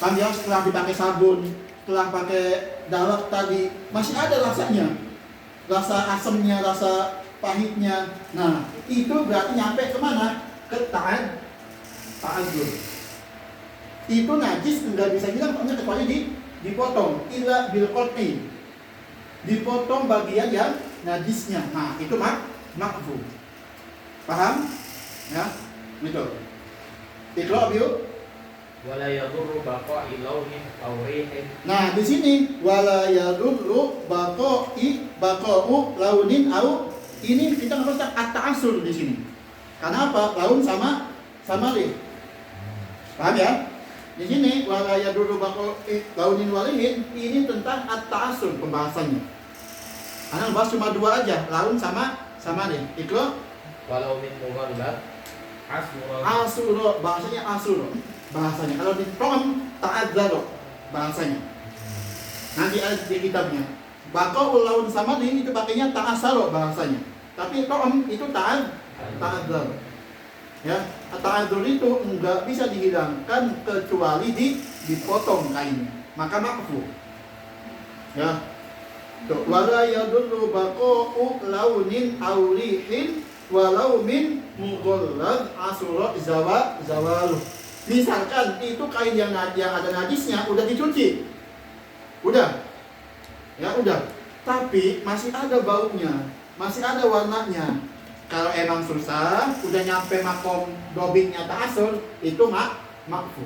Paham ya? Setelah dipakai sabun, setelah pakai dalat tadi, masih ada rasanya. Rasa asamnya, rasa pahitnya. Nah, itu berarti nyampe kemana? Ke ta'addul. Itu najis nggak bisa hilang kecuali dipotong. Illa bil qati. Dipotong bagian yang najisnya. Nah, itu ma'fu. Paham? Ya, gitu. Iqra' yuk. Wala yadurru baqa'i launin aw rihin. Nah, di sini wala yadurru baqa'u launin au, ini kita nggak usah at-ta'assur di sini. Karena apa? Laun sama rih. Paham ya? Di sini wala yadurru baqa'i launin walihin ini tentang at-ta'assur pembahasannya. Karena bahas cuma dua aja, laun sama rih. Iqra' Walau min mughallad asuro, bahasanya asuro. Bahasanya kalau di to'am ta'adzaro bahasanya. Nanti ada di kitabnya. Baqa'ul laun sama ini itu pakainya ta'asaro bahasanya. Tapi to'am itu ta'adzaro. Ya, ta'adzur itu enggak bisa dihilangkan kecuali dipotong kainnya. Maka ma'fu. Ya. Wala yadullu baqa'u launin aw rihin walau min mughallad asura zawalu. Misalkan itu kain yang ada najisnya udah dicuci. Udah. Ya udah. Tapi masih ada baunya, masih ada warnanya. Kalau emang susah, udah nyampe makom dobitnya ta'assur, itu ma'fu.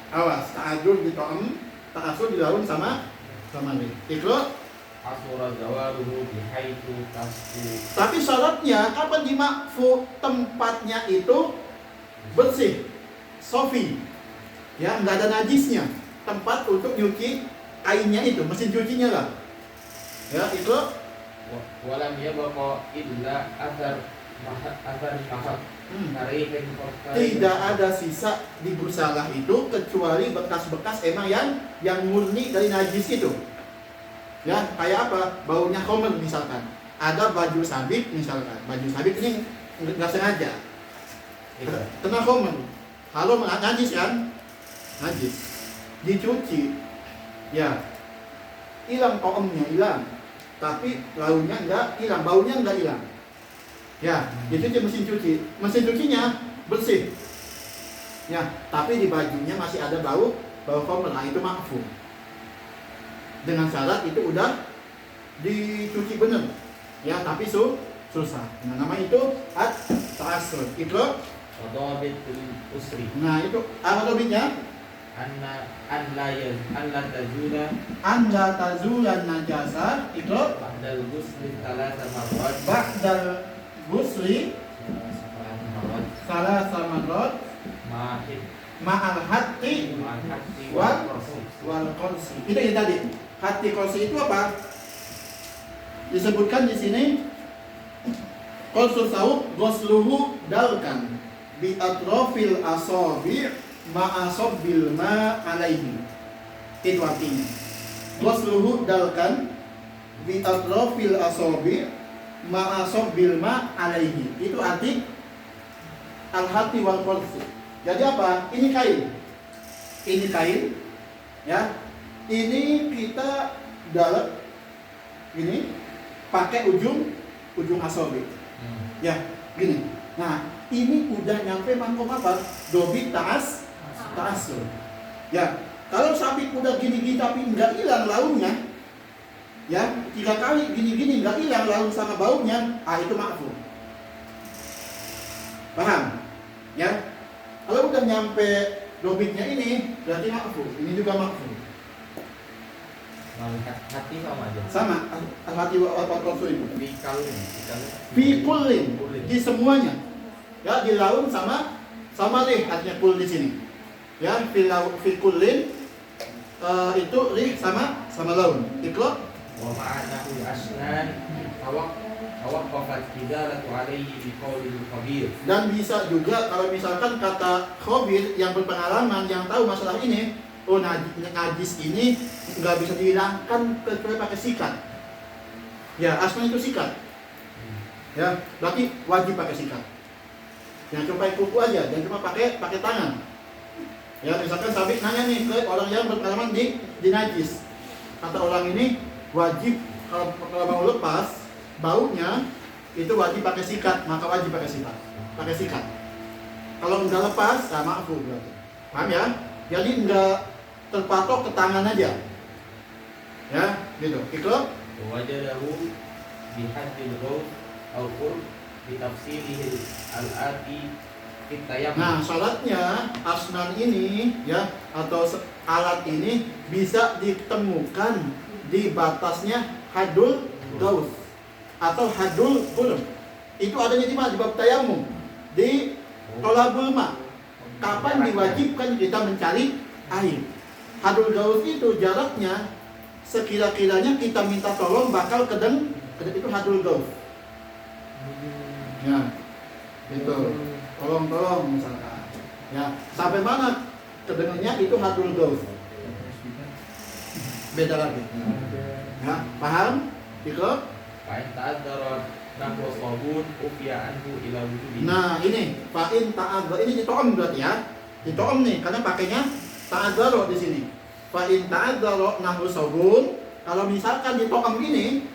Awas, ta'addul di to'am, ta'assur di laun sama ini. Iqra' asura zawaluhu bihaitu tasku. Tapi syaratnya kapan di ma'fu? Tempatnya itu bersih, sofi, ya nggak ada najisnya. Tempat untuk nyuci kainnya itu, mesin cucinya lah. Ya itu. Walam yabqa illa athar mahak tarihin korban. Tidak ada sisa di gusalah itu kecuali bekas-bekas emang yang murni dari najis itu. Ya, kayak apa? Baunya khomer misalkan. Ada baju sabit misalkan. Baju sabit ini nggak sengaja kena khomer. Kalau najis kan? Najis. Dicuci. Ya. Hilang toomnya, hilang. Tapi baunya enggak hilang, baunya enggak hilang. Ya, dicuci mesin cuci. Mesin cucinya bersih. Ya, tapi di bajunya masih ada bau khomer. Nah, itu ma'fu. Dengan syarat itu udah dicuci benar. Ya, tapi susah. Nah, nama itu at-ta'assur. Itu Wadabit usri. nah, itu apa topiknya? An la tazula Anda tazulan najasa itu ba'dal ghusli thalatha marrat. ba'dal ghusli salasa marrat Mahid ma'al hatti ma'hati Wal- korsi. wal qursi. Itu yang tadi. Hatti qursi itu apa? Disebutkan di sini qursu saub ghusluhu dalkan bi atrofil asabi' ma'asobbil ma alaihi. Itu artinya ghusluhu dalkan bi atrofil asabi' ma'asobbil ma alaihi. Itu arti al-hati wal qursi. Jadi apa? Ini kain. Ini kain. Ya. Ini kita dalam ini pakai ujung asabi. Ya, gini. Nah, ini udah nyampe mangkok apa? Dobit ta'assur. Ya, kalau sapi udah gini-gini tapi nggak hilang lauknya, ya 3 kali gini-gini nggak hilang lauk sama baunya, itu ma'fu. Paham? Ya, kalau udah nyampe dobitnya ini berarti ma'fu. Ini juga ma'fu. Hati sama aja. Sama al-hati wa al-qursu itu. Fi kullin, di semuanya. Ya, di laun sama lih artinya kul di sini. Ya, fi kullin itu lih sama laun. Ikra Wa ma'anahu asnan tawaqqafat hidalatu alaihi biqaulil khabir. dan bisa juga kalau misalkan kata khabir yang berpengalaman yang tahu masalah ini, oh najis ini nggak bisa dihilangkan kecuali pakai sikat. Ya, asnan itu sikat. Ya, berarti wajib pakai sikat. Jangan cuma pakai kuku aja, jangan cuma pakai tangan. Ya, misalkan sabit nanya nih ke orang yang berpengalaman di najis. Kata orang ini wajib kalau mau lepas baunya itu wajib pakai sikat, maka wajib pakai sikat. Pakai sikat. Kalau enggak lepas, ma'fu berarti. Paham ya? Jadi enggak terpatok ke tangan aja. Ya, gitu. Ikra Wajadahu bihadil ghaus au qurb bitafsirihi al-ati fitayam. Nah, syaratnya asnan ini ya atau alat ini bisa ditemukan di batasnya hadul gaus atau hadul qurb. Itu adanya di mana? Di bab tayamum. Di tolabul ma. Kapan diwajibkan kita mencari air? Hadul gaus itu jaraknya sekira-kiranya kita minta tolong bakal kedeng itu hadul gaus. Ya, itu. Tolong misalkan. Ya, sampai mana kedengannya itu hadul gaus. Beda lagi. Ya, paham? Itu. Fa'in ta'adzara nahwa sabun ufiya anhu ila wujudi. Nah, ini fa'in ta'adzara ini dito'om berarti ya. Dito'om nih karena pakainya ta'adzara di sini. Fa'in ta'adzara nahwa sabun, kalau misalkan dito'om ini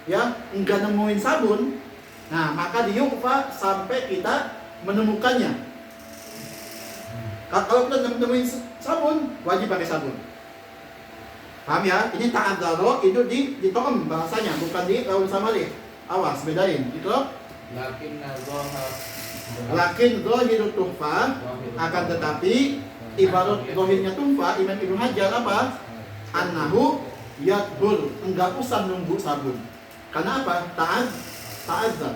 ya enggak nemuin sabun, nah maka diyukfa sampai kita menemukannya. Kalau kita nemuin sabun, wajib pakai sabun. Paham ya? Ini ta'adzara itu di to'am bahasanya, bukan di laun sama lih. Awas, bedain. Itu Lakin nazahar lakin zahirut tuhfa, akan tetapi ibarat zahirnya tuhfa Imam Ibnu Hajar apa? Annahu yadhur, enggak usah nunggu sabun. Karena apa? Ta'adzar.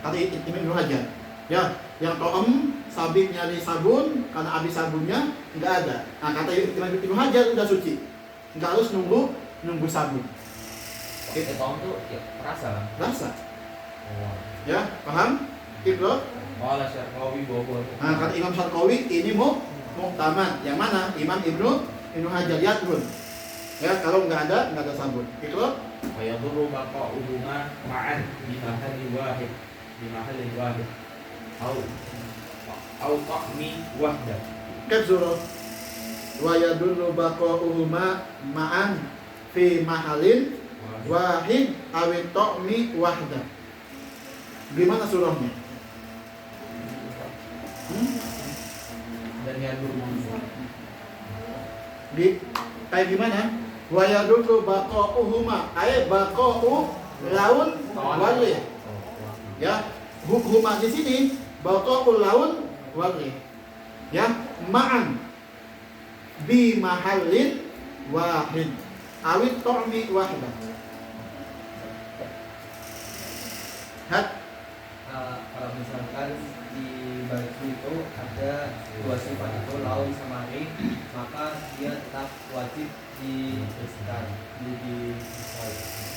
Kata Imam Ibnu Hajar. Ya, yang to'am sabit nyari sabun karena habis sabunnya enggak ada. Nah, kata Imam Ibnu Hajar udah suci. Enggak harus nunggu sabun. Tahun tuh ya rasa lah. Rasa. Oh. Ya, paham? Ikro. Qala Syarqawi wa huwa Nah, kata Imam Syarqawi ini muktamad. Yang mana? Imam Ibnu Hajar Yadrun. Ya, kalau nggak ada sabun. Ikro. wa yadurru baqa'uhuma ma'an bi mahallin wahid au ta'mi wahda. Kadzuro. Wa yadullu baqa'uhuma ma'an fi mahalin wahid awit ta'mi wahda. Gimana surahnya? Dan yadur Kayak gimana? Wa yadullu baqa'uhuma ay baqa'u laun wali. Ya, huma di sini baqa'u laun wali. Ya, ma'an bi mahallin wahid awit ta'mi wahda. Kalau misalkan di baju itu ada dua sifat itu laun sama ri, maka dia tetap wajib dibersihkan.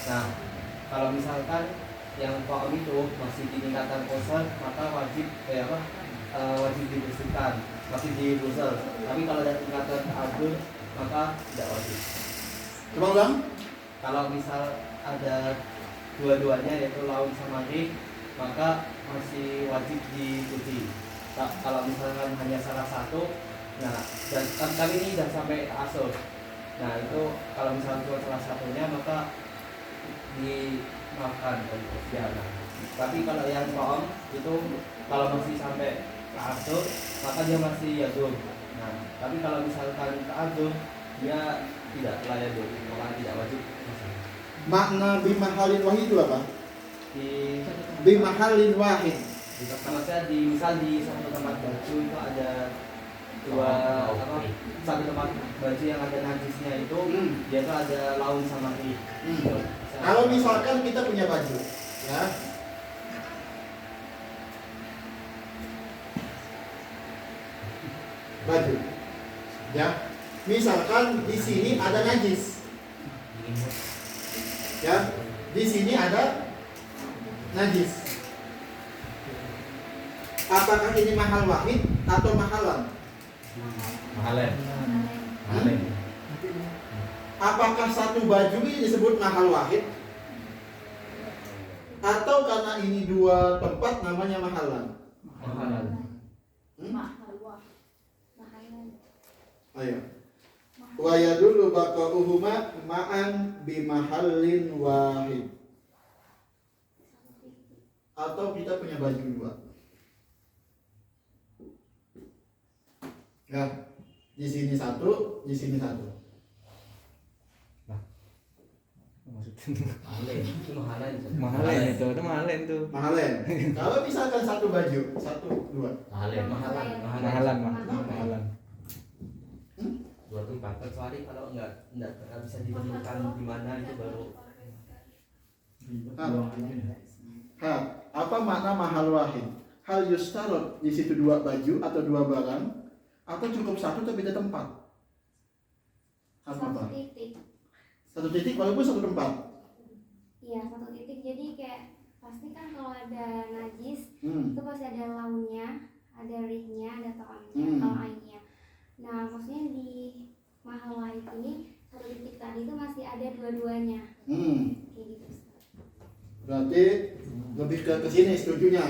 Nah, kalau misalkan yang kaum itu masih di tingkatan kosong, maka wajib wajib dibersihkan, masih di ghusl. Tapi kalau dari tingkatan abdur, maka tidak wajib. Coba ulang. Kalau misal ada dua-duanya yaitu laun sama ri, maka masih wajib dicuci. Kalau misalkan hanya salah satu, nah dan kali ini dan sampai asal. Nah itu kalau misalkan cuma salah satunya maka dimaafkan dari pidana. Tapi kalau yang kaum itu kalau masih sampai ke asal, maka dia masih yadum. Nah tapi kalau misalkan ke adum, dia tidak layak yadum, maka tidak wajib. Makna bimahalin wahid itu apa? Di Bimahalin wahid. maksudnya misal di satu tempat baju itu ada satu tempat baju yang ada najisnya itu, dia tuh ada laun sama ri. Kalau misalkan kita punya baju, ya, baju, ya, misalkan di sini ada najis, ya, di sini ada najis. Apakah ini mahal wahid atau mahalan? Mahalen. Apakah satu baju ini disebut mahal wahid? Atau karena ini dua tempat namanya mahalan? Mahal wah. Mahalan. Ayo. Wa yadullu baqa'uhuma ma'an bimahallin wahid. Atau kita punya baju dua. Ya, di sini satu, di sini satu. Mahalen itu mahalen tuh. Mahalen. Kalau misalkan satu baju, satu, dua. Mahalan. Dua tempat. Kecuali kalau enggak bisa ditentukan di mana itu baru. Apa makna mahal wahid? Hal yustarot di situ dua baju atau dua barang, atau cukup satu tapi beda tempat? Satu titik. Satu titik walaupun satu tempat. Iya, satu titik. Jadi kayak pasti kan kalau ada najis Hmm. itu pasti ada launnya, ada rihnya, ada to'amnya, kalau ainnya. Nah, maksudnya di mahal wahid ini satu titik tadi itu masih ada dua-duanya. Kayak gitu. Berarti lebih ke sini setujunya.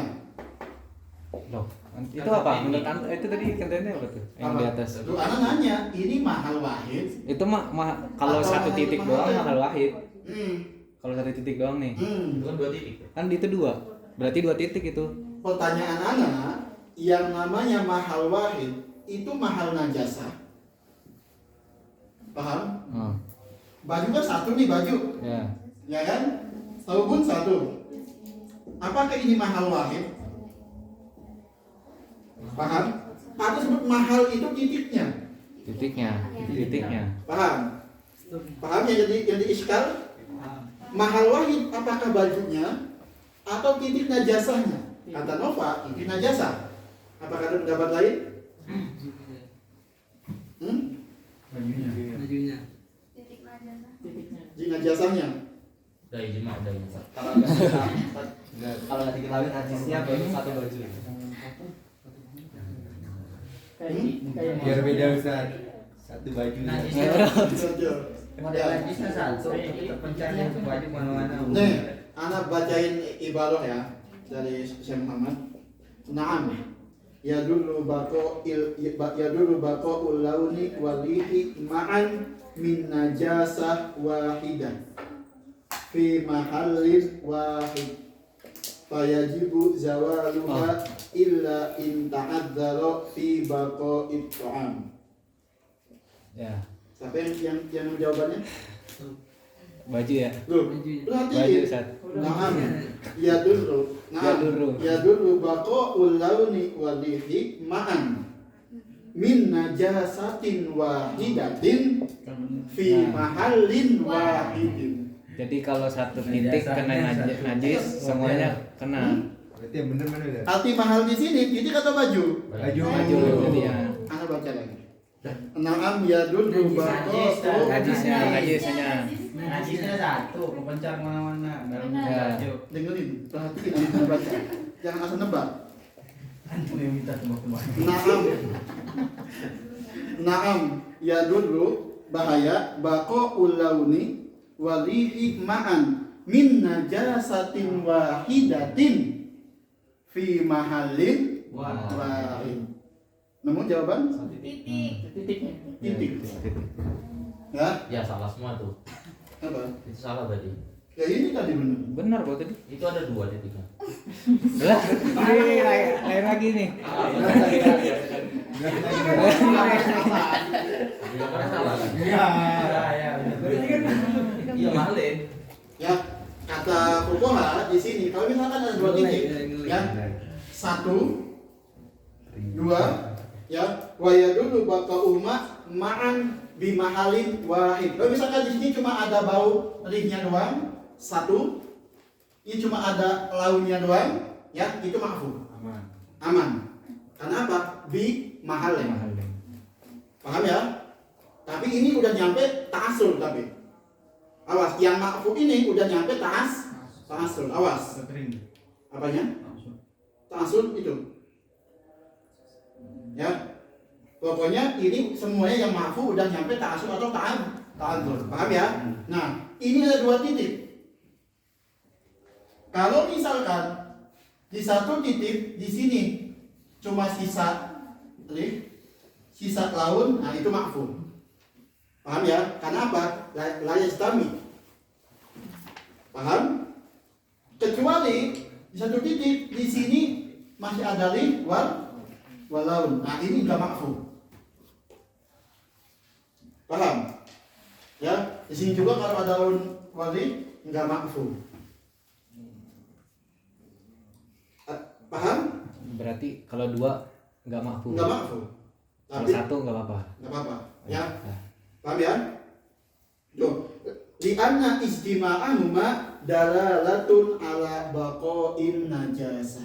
Loh, itu apa? Menurut Anda itu tadi kontennya apa tuh? Yang di atas. Lu anak nanya, ini mahal wahid. Itu kalau Atau satu mahal titik mahal doang ya? mahal wahid. Hmm. Kalau satu titik doang nih. Itu kan dua titik. Kan itu dua. Berarti dua titik itu. Pertanyaan anak, yang namanya mahal wahid itu mahal najasah. Paham? Baju kan satu nih baju, Ya. ya kan? Sabun satu. Apakah ini mahal wahid? Paham? Atau sebut mahal itu titiknya? Titiknya. Paham? Paham yang jadi iskal? Mahal wahid apakah bajunya atau titik najasahnya? Kata Nova, titik najasah. Apakah ada pendapat lain? Bajunya. Titik najasah. Titiknya. Di najasahnya. Udah ijma, udah ijma. Kalau nggak diketahui najisnya baru satu baju. Biar beda Ustaz. Satu baju. Najisnya Saja. model najisnya satu, tetap pencari baju mana-mana. Nih, anak bacain ibadah ya dari Syekh Muhammad. Naam. Ya dulu bako ulauni walihi ma'an min najasah wahidah fi mahallin wahid. Fayajibu zawaluha illa in ta'adzara fi baqa'it ta'am. Ya, Siapa yang jawabannya? baju ya. Loh, Baju perhatiin. Ustaz. Naam. Ya dulu. Yadurru. Ya dulu baqa'ul launi walihi ma'an min najasatin wahidatin fi mahallin wahidin. Jadi kalau satu titik kena najis, semuanya kena. Berarti yang benar mana ya? Arti mahal di sini titik atau baju? Baju. Baju jadi ya. Ana baca lagi. Naam ya dulu baqa'ul Najisnya. Najisnya satu, kepencar mana-mana dalam Ya. baju. dengerin, perhatiin ana baca. Jangan asal nebak. Antum yang minta tebak-tebak. Naam ya dulu bahaya baqa'ul launi walihi ma'an min najasatin wahidatin fi mahallin wahid. Nemu jawaban? Titik. Titik. Ya, Ya salah semua tuh. apa? Itu salah berarti. Ya ini tadi benar. Benar kok tadi. Itu ada 2 titiknya. Lah, ini lain lagi nih. Bilang salah kan? Iya. Ya. Berarti kan iya malin. Ya, kata fuqaha di sini kalau misalkan ada 2 titik, ya. 1 2 ya wa yadullu baqa'uma ma'an bi mahalin wahid. Kalau misalkan di sini cuma ada bau rihnya doang, 1 ini cuma ada launnya doang, ya itu ma'fu. Aman. Karena apa? Bi mahalin. Paham ya? Tapi ini udah nyampe ta'asul tapi. Awas, yang ma'fu ini udah nyampe ta'asul. Awas. Apanya? Ta'asul itu. Ya. Pokoknya ini semuanya yang ma'fu udah nyampe ta'asul atau ta'adzur. Paham ya? Nah, ini ada 2 titik. Kalau misalkan di 1 titik di sini cuma sisa laun, nah itu ma'fu. Paham ya? Karena apa? La yastami. Paham? Kecuali di 1 titik di sini masih ada walaun. Nah ini enggak ma'fu. Paham? Ya, di sini juga kalau ada wali enggak ma'fu. Paham? Berarti kalau 2 nggak mampu. Enggak ma'fu. Kalau Tapi 1 nggak apa-apa. enggak apa-apa. Ya. Nah, Paham ya? Tuh. Di anna istima'ahuma dalalatun ala baqa'in najasah.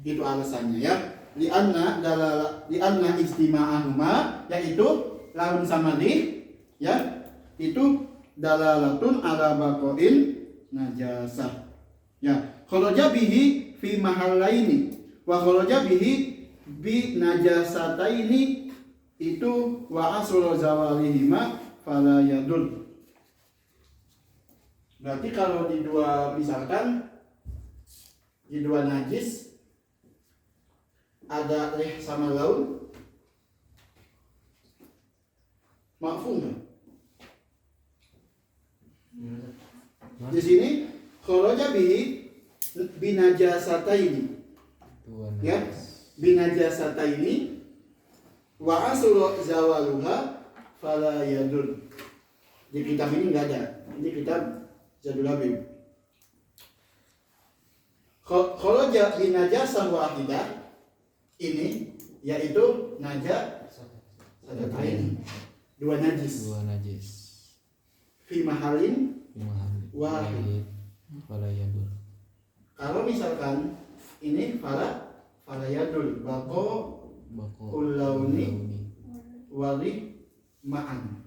Itu alasannya ya. Di anna istima'ahuma yaitu laun sama li ya. Itu dalalatun ala baqa'in najasah. Ya, kharaja bihi fi mahallaini wa kharaja bihi bi najasataini itu wa aslu zawalihima fala yadul. Berarti kalau di 2 misalkan di 2 najis ada rih sama laun ma'fu enggak? Di sini kharaja bihi binajasataini. Ya, binajasataini wa aslu zawaluha fala yadur. Di kitab ini enggak ada. Ini kitab Zadul Habib. Kharaja binajasah wahidah ini yaitu najasataini. 2 najis. 2 najis. Fi mahalin Wahid. Wala yadur. Kalau misalkan ini fala yadul bako ulauni wali ma'an.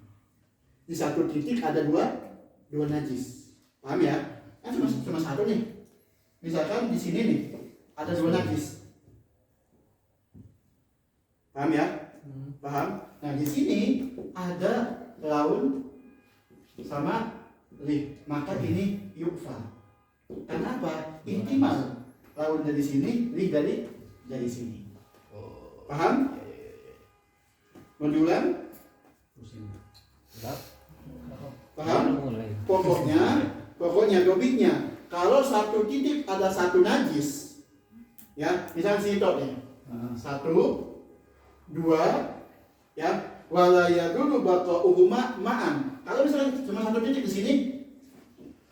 Di 1 titik ada 2 najis. Paham ya? cuma satu nih. Misalkan di sini nih ada 2 najis. Paham ya? Paham? Nah di sini ada laun sama lih, maka ini yukfa. Kenapa? Ihtimal laun dari sini, lih dari sini. Paham? Mau diulang? Paham? Pokoknya dobitnya kalau satu titik ada satu najis, ya misalnya sini dot ya, 1, 2, ya walaya dulu bakal uhuma ma'an. Kalau misalnya cuma satu titik di sini,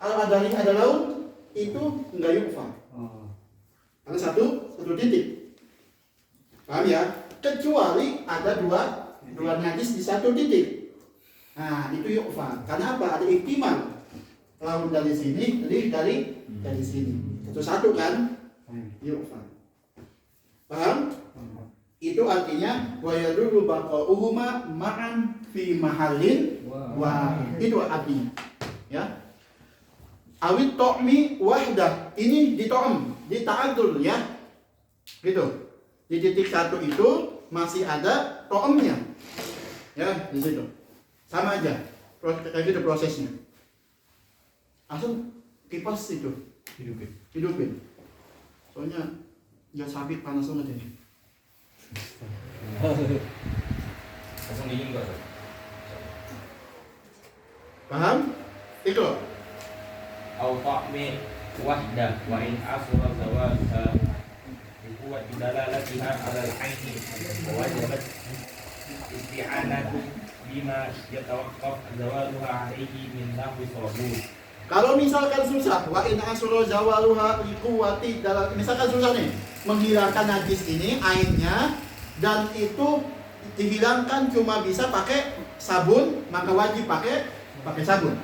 kalau ada lih ada laun itu enggak yukfa. Karena satu titik. Paham ya? Kecuali ada dua najis di satu titik. Nah, itu yukfa. Karena apa? Ada ihtimal. Laun dari sini, lih dari sini. Satu kan? Yukfa. Paham? Itu artinya wa yadullu baqa'uhuma ma'an fi mahallin wahid. Itu artinya. Ya. Awit to'mi wahdah. Ini di to'am, di ta'adul ya. Gitu. Di titik 1 itu masih ada to'amnya. Ya, di situ. Sama aja. Kayak gitu prosesnya. Langsung kipas itu hidupin. Soalnya ya sabit panas banget ini. Langsung dingin kok. Paham? Itu. Au ta'mi wahdah wa in asra zawaha buat dalalatiha 'ala al-'aini wa wajabat isti'anatu bima yatawaqqaf zawaluha 'alaihi min nahwi sabun. Kalau misalkan susah, wa in asra zawaluha liquwati dalam misalkan susah nih menghilangkan najis ini ainnya dan itu dihilangkan cuma bisa pakai sabun, maka wajib pakai sabun.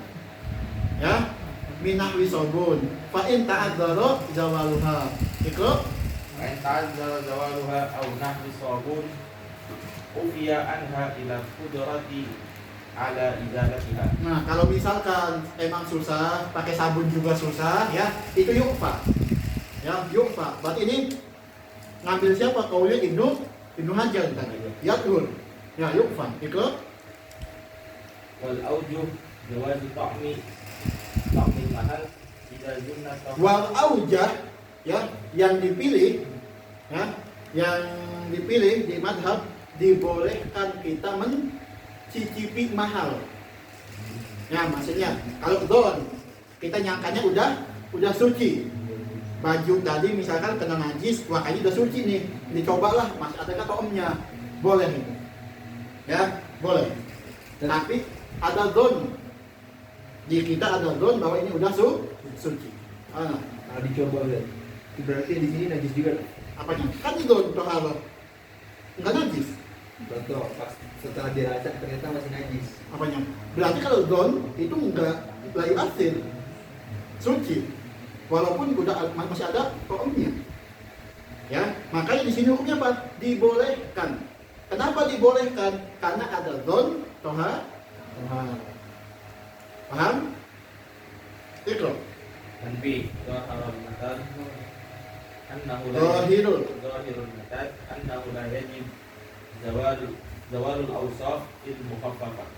Ya. Minahwi sabun. Fa in ta'adzara zawaluha. Ikra. Wa in ta'azzara zawaluha aw nahwi sabun ufiya anha ila qudrati ala izalatiha. Nah, kalau misalkan emang susah, pakai sabun juga susah, ya, itu yukfa. Ya, yukfa. Berarti ini ngambil siapa? Kaulnya Ibnu Hajar tadi. Ya, betul. Ya, yukfa. Ikut. Wal aujuh jawazi ta'mi mahal idza zunna Wal aujah, ya, yang dipilih, ya, yang dipilih di madhab dibolehkan kita mencicipi mahal. Ya, maksudnya kalau don kita nyangkanya udah suci. Baju tadi misalkan kena najis, wah kayaknya udah suci nih. Dicobalah, masih ada to'omnya. Boleh itu. Ya, boleh. Tapi ada don. Di kita ada don bahwa ini udah suci. Kalau dicoba lihat, berarti di sini najis juga. Apanya? Kan itu don toharo. Enggak najis. Contoh pas setelah diracak ternyata masih najis. Apanya? Berarti kalau don itu enggak layu asin. Suci. Walaupun udah masih ada to'omnya. Ya, makanya di sini hukumnya apa? Dibolehkan. Kenapa dibolehkan? Karena ada don toha. Paham? Ikro. tanbi dhaharal matan annahu la Zahirul. zahirul matan annahu la yajib zawalul awsaf il mukhaffafah.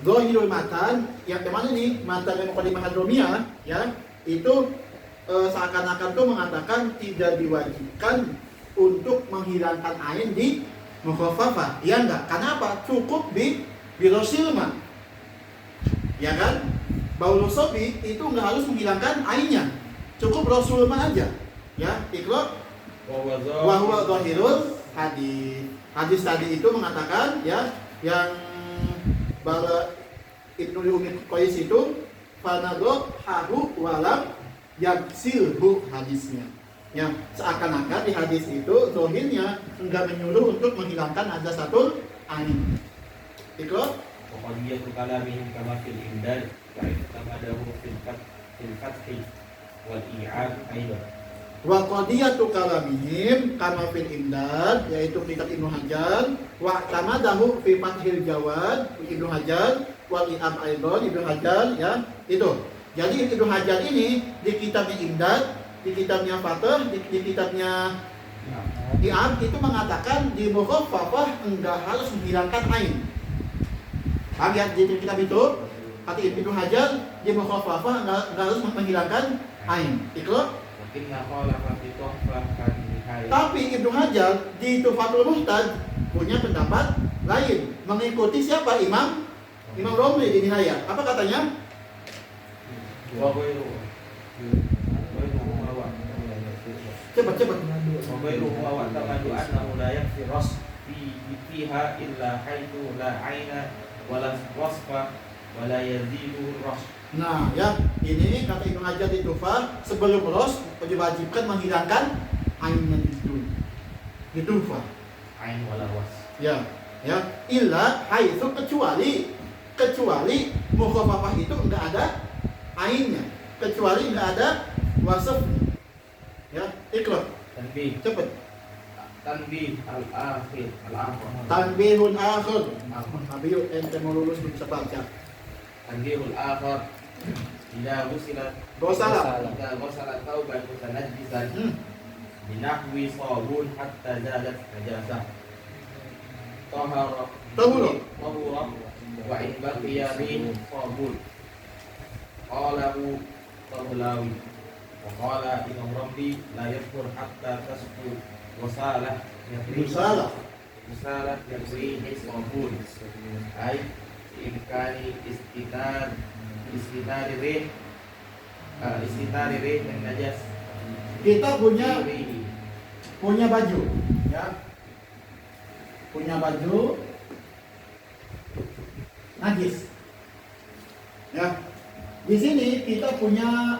Zahirul matan, yang kemana nih? Matan yang mukadimah hadromiyah, ya, itu seakan-akan tuh mengatakan tidak diwajibkan untuk menghilangkan ain di mukhaffafah. Ya enggak? Karena apa? Cukup di birosilma. Ya kan? Baul sobi itu nggak harus menghilangkan ainnya, cukup rasulma aja. Ya, ikro. Wahwa zahirul hadis tadi itu mengatakan, ya, yang Bala Ibnu Umi Qais itu fanado hahu walam yaksilhu hadisnya. Ya, seakan-akan di hadis itu zahirnya enggak menyuruh untuk menghilangkan ada satu ain. Ikro. Waqadiyatu kalamihim kama fil imdad wa itamadahu fil fathi wal i'ad aidan. Wa qadiyatu kalamihim kama fil imdad, yaitu kitab Ibnu Hajar, wa tamadahu fi fathil jawad Ibnu Hajar, wal i'ad aidan Ibnu Hajar, ya, itu. Jadi Ibnu Hajar ini di kitabnya Imdad, di kitabnya Fathah, di kitabnya I'ab itu mengatakan di mukhaffafah enggak harus menghilangkan ain. Paham ya? Di kitab itu kata Ibnu Hajar di mukhaffafah enggak harus menghilangkan ain. Ikra. Tapi Ibnu Hajar di Tuhfatul Muhtaj punya pendapat lain, mengikuti siapa? Imam Romli di Nihayah. Apa katanya? Cepat. وغيره واعتقد أنه لا يكفي الرصد فيها إلا حيث لا عين ولا وصف ولا يزيده الرصد. Nah, ya, ini kata Ibnu Hajar di Tuhfah, sebelum ros diwajibkan menghilangkan ainnya itu. Di Tuhfah. Ain wala was. Ya, illa haitsu kecuali mukhaffafah itu enggak ada ainnya, kecuali enggak ada wasafnya. Ya, ikra. Tanbih. Cepat. Tanbih al-akhir. Tanbihun akhir. Tapi yuk ente mau lulus bisa baca. Tanbihul akhir. Idza gusilat Gosala. tauban mutanajjisan binahwi sabun hatta zalat najasah. Tahura wa in baqiya rih sabun. Qalahu Tablawi. Wa qala Imam Ramli la yadhkur hatta tasfu wasalah yakri sabun. Ai imkani istitari rih dan najas. Kita punya baju, ya. Punya baju najis. Ya. Di sini kita punya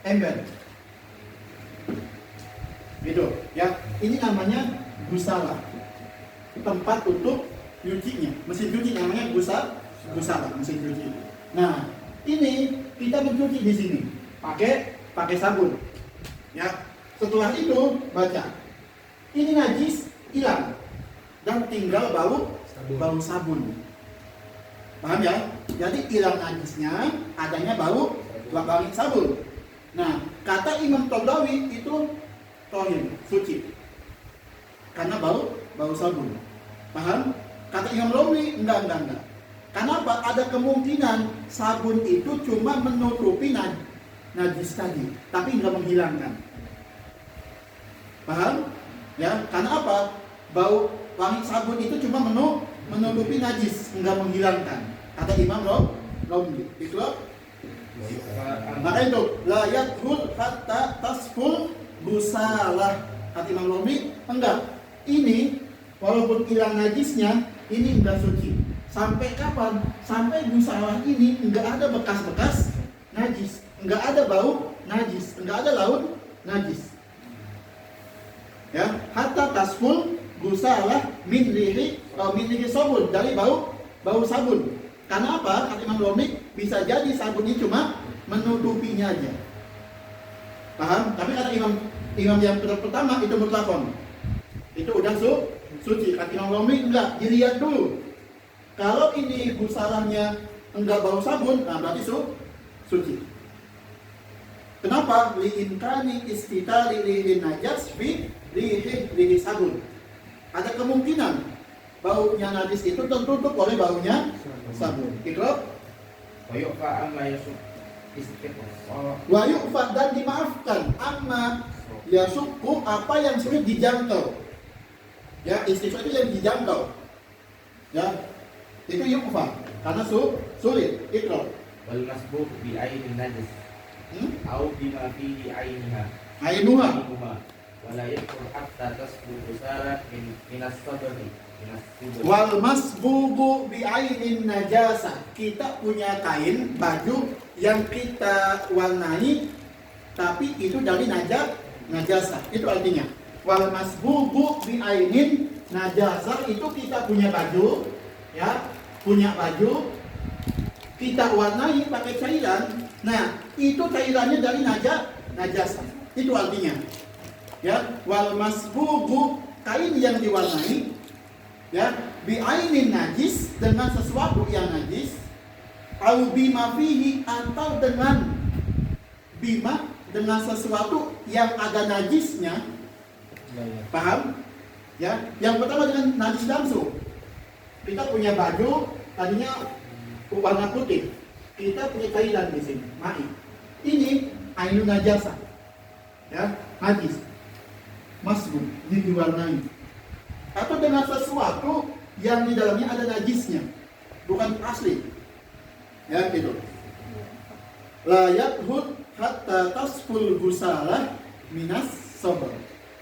ember. Gitu, ya. Ini namanya gusala. Tempat untuk nyucinya. Mesin cuci namanya gusala, mesin cuci. Nah, ini kita mencuci di sini pakai sabun. Ya. Setelah itu baca. Ini najis hilang dan tinggal bau sabun. Paham ya? Jadi hilang najisnya, adanya bau wangi sabun. Nah, kata Imam Tablawi itu tohir, suci. Karena bau sabun. Paham? Kata Imam Romli enggak. Kenapa? Ada kemungkinan sabun itu cuma menutupi najis tadi, tapi enggak menghilangkan. Paham? Ya, karena apa? Bau wangi sabun itu cuma menutupi najis, enggak menghilangkan. Kata Imam Romli. Itu maka itu la yadkhul hatta tasful gusalah. Kata Imam Romli, enggak. Ini walaupun hilang najisnya, ini enggak suci. Sampai kapan? Sampai gusalah ini enggak ada bekas-bekas najis, enggak ada bau najis, enggak ada laut najis. Ya, hatta tasful gusalah min rihi sabun, dari bau sabun. Karena apa? Kata Imam Romli, bisa jadi sabun ini cuma menutupinya aja. Paham? Tapi kata Imam yang pertama itu mutlakon. Itu udah suci. Kata Imam Romli enggak, dilihat dulu. Kalau ini gusalahnya enggak bau sabun, nah berarti suci. Kenapa? Li'inkani istitari lihin najas fi lihi sabun. Ada kemungkinan baunya najis itu tertutup oleh baunya sabun. Ikra. Wa yufa amma yasuk Wa yufa, dan dimaafkan amma yasukku, apa yang sulit dijangkau. Ya, istighfar itu yang dijangkau. Ya, itu yufa karena sulit. Ikra. wal masbuh bi ainin najis au bima fihi ainiha Ainuha. wala yakul hatta tasbu usara minas sabri Wal masbugu bi ainin najasa. Kita punya kain baju yang kita warnai tapi itu dari najasa. Itu artinya wal masbugu bi ainin najasa, itu kita punya baju, ya, kita warnai pakai cairan. Nah, itu cairannya dari najasa. Itu artinya, ya, wal masbugu, kain yang diwarnai, ya, bi'ainin najis, dengan sesuatu yang najis, au bima fihi, atau dengan bima dengan sesuatu yang ada najisnya. Paham? Ya, yang pertama dengan najis langsung. Kita punya baju tadinya warna putih. Kita punya kailan di sini, mai. Ini ainun najasa. Ya, najis. Masbuk, diwarnai. Atau dengan sesuatu yang di dalamnya ada najisnya, bukan asli. Ya, gitu. La yakhud hatta tasful gusalah minas sabr.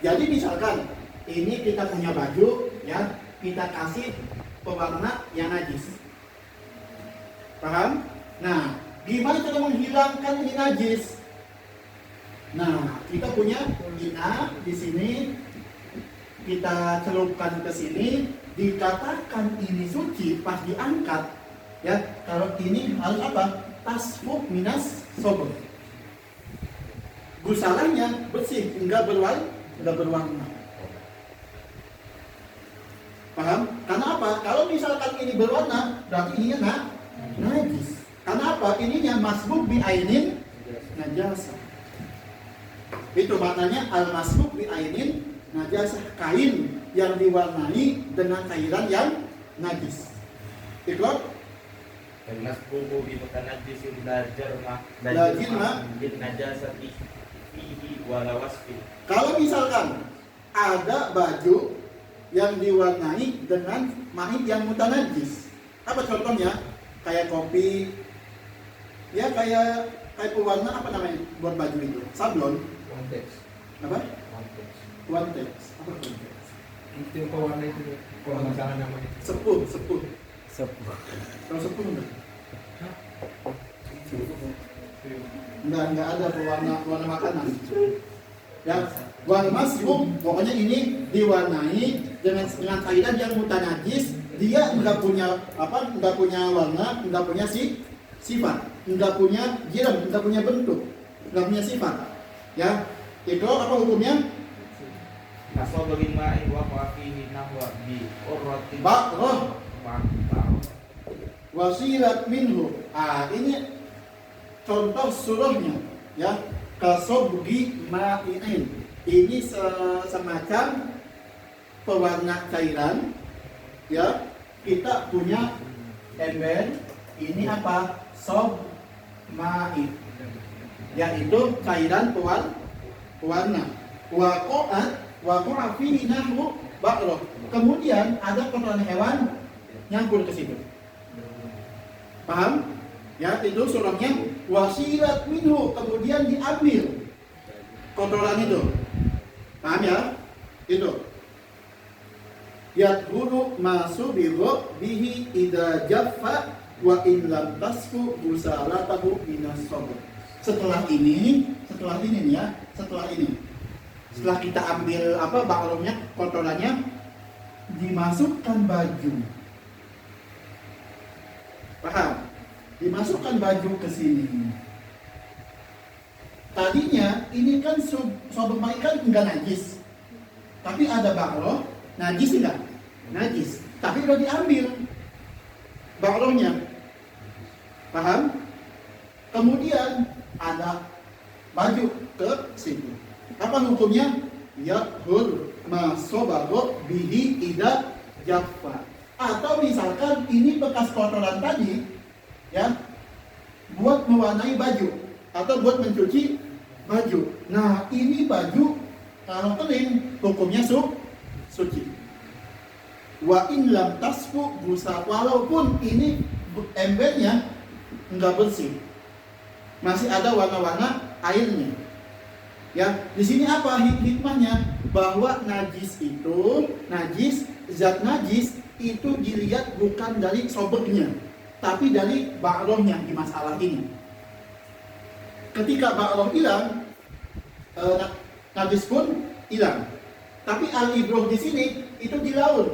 Jadi misalkan ini kita punya baju, ya, kita kasih pewarna yang najis. Paham? Nah, gimana cara menghilangkan ini najis? Nah, kita punya ina di sini, kita celupkan ke sini, dikatakan ini suci pas diangkat, ya. Kalau ini harus apa? Tasfuk minas sobr. Gusalahnya bersih, enggak berwarna. Paham? Karena apa? Kalau misalkan ini berwarna, berarti ininya najis. Karena apa? Ininya masbuk bi ainin najasa. Itu maknanya al-masbuk bi ainin najasa, kain yang diwarnai dengan cairan yang najis. Ikhlas? Al-masbuku bi mutanajjisin la jarma bin najasati fihi wala wasfi. Kalau misalkan ada baju yang diwarnai dengan mahit yang mutanajis, apa contohnya? Kayak kopi, ya kayak pewarna apa namanya buat baju itu? Sablon. Apa? Wantex. Apa wantex? Itu pewarna itu kalau nggak salah namanya. Sepul. Sepuh. Kalau sepul enggak ada pewarna makanan. Ya, wal masbuk, pokoknya ini diwarnai dengan cairan yang mutanajis, dia enggak punya warna, enggak punya sifat, enggak punya jiram, enggak punya bentuk, enggak punya sifat. Ya, itu apa hukumnya? Asal ma'in wa fihi nahwa bi urratin Ba'roh wasilat minhu. Ini contoh surahnya, ya. Kasobgi ma'in. Ini semacam pewarna cairan, ya. Kita punya ember, ini apa? Sob ma'in, yaitu cairan pewarna. Waqa'a fihi nahwu ba'roh. Kemudian ada kotoran hewan nyangkut ke situ. Paham? Ya, itu surahnya wasilat minhu, kemudian diambil kotoran itu. Paham ya? Itu. Yadhuru masubigho bihi idza jaffa wa in lam tasfu busalatahu minas sabr. Setelah ini nih ya, setelah kita ambil baklomnya, kotorannya, dimasukkan baju. Paham? Dimasukkan baju ke sini. Tadinya ini kan sobek mai kan enggak najis. Tapi ada baklo, najis enggak? Najis. Tapi udah diambil baklonya. Paham? Kemudian ada baju ke situ. Apa hukumnya? Yakhur masobago bihi ida jaffa. Atau misalkan ini bekas kotoran tadi, ya, buat mewarnai baju atau buat mencuci baju. Nah, ini baju kalau kering hukumnya suci. Wa in lam tasfu busa, walaupun ini embernya enggak bersih, masih ada warna-warna airnya. Ya, di sini apa hikmahnya? Bahwa zat najis itu dilihat bukan dari sobeknya, tapi dari ba'rohnya di masalah ini. Ketika ba'roh hilang, najis pun hilang. Tapi al-ibroh di sini itu dilaur,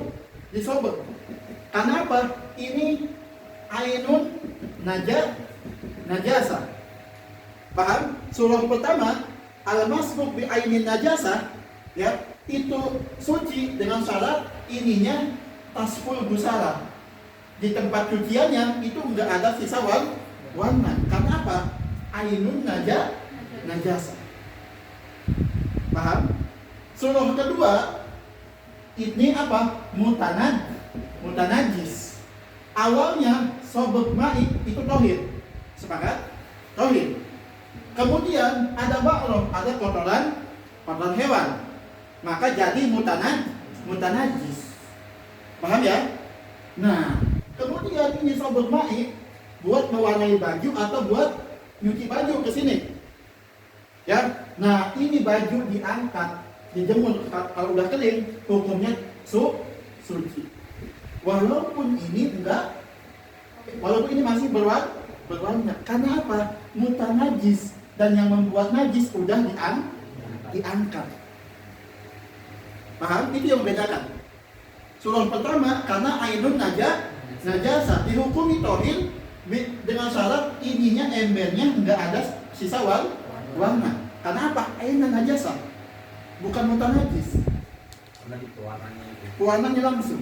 disobek. Karena apa? Ini ainun najasa. Paham? Surah pertama al-masbuk bi ainin najasa, ya, itu suci dengan syarat ininya tasful busara. Di tempat cuciannya itu enggak ada sisa warna. Karena apa? Ainun najasa. Paham? Surah kedua ini apa? Mutanajis. Awalnya sobek ma'i itu tohir. Sepakat? Tohir. Kemudian ada ba'roh, ada kotoran hewan. Maka jadi mutanajis. Paham ya? Nah, kemudian ini sobek ma'i buat mewarnai baju atau buat nyuci baju ke sini. Ya. Nah, ini baju diangkat, dijemur, kalau udah kering, hukumnya suci. Walaupun ini masih berwarna. Karena apa? Mutanajis, dan yang membuat najis udah diangkat. Paham? Itu yang membedakan. Surah pertama karena ainun najasa dihukumi tohir dengan syarat ininya embernya nggak ada sisa warna. Karena apa? Ainun najasa, bukan mutanajis. Karena itu warnanya itu. Warnanya langsung.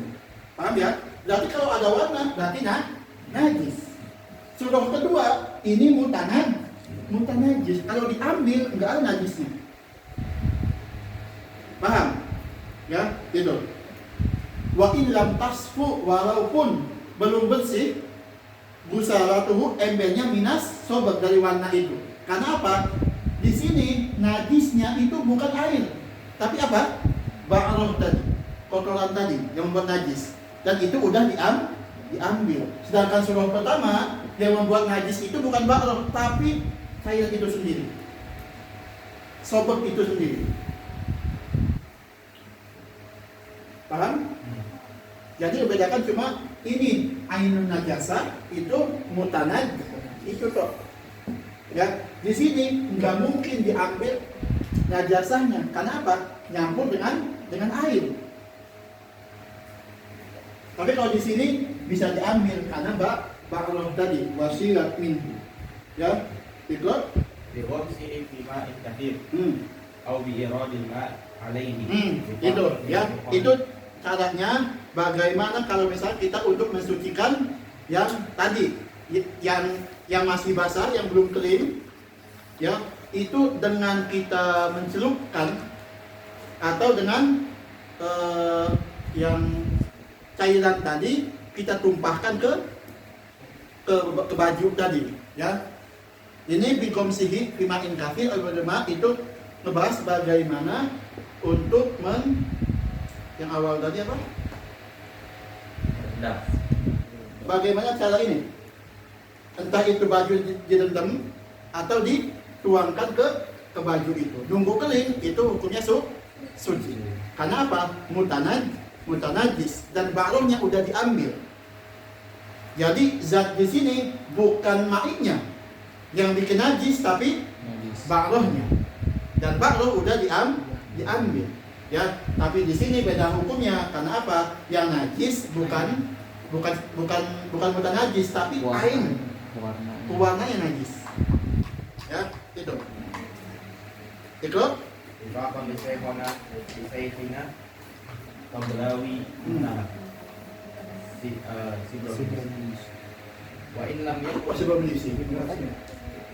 Paham ya? Berarti kalau ada warna berarti najis. Surah kedua ini mutanajis. Kalau diambil nggak ada najisnya. Paham? Ya, itu. Wa in lam tasfu, walaupun belum bersih busaratuhu, embernya minas sobek dari warna itu. Karena apa? Di sini najisnya itu bukan air, tapi apa? Ba'roh tadi, kotoran tadi yang membuat najis. Dan itu udah diambil. Sedangkan surah pertama yang membuat najis itu bukan ba'roh, tapi air itu sendiri, sobek itu sendiri. Paham? Jadi membedakan cuma ini ainun najasa, itu mutanaj, itu toh. Ya, di sini nggak mungkin diambil najasahnya. Karena apa? Nyampur dengan air. Tapi kalau di sini bisa diambil karena ba'roh tadi wasilat minhu. Ya, ikut. Biwamsihi bima'in kathir au bi'iradil ma' alaihi. Itu ya, itu caranya bagaimana kalau misalnya kita untuk mensucikan yang tadi, yang masih basah, yang belum kering, ya, itu dengan kita mencelupkan atau dengan yang cairan tadi kita tumpahkan ke baju tadi, ya. Ini bikomsihi bima'in kafir al-ulama itu ngebahas bagaimana untuk yang awal tadi apa? Bagaimana cara ini? Entah itu baju direndam atau dituangkan ke baju itu. Nunggu kering itu hukumnya suci. Karena apa? Mutanajis dan ba'rohnya udah diambil. Jadi zat di sini bukan ma'inya yang bikin najis, tapi ba'rohnya. Dan ba'roh udah diambil. Ya, tapi di sini beda hukumnya. Karena apa? Yang najis bukan mutanajis, tapi ain. Warnanya najis. Ya, itu. Ikut? Ibadah bisayfina Tablawi wa in lam yakun Sebab beli sih.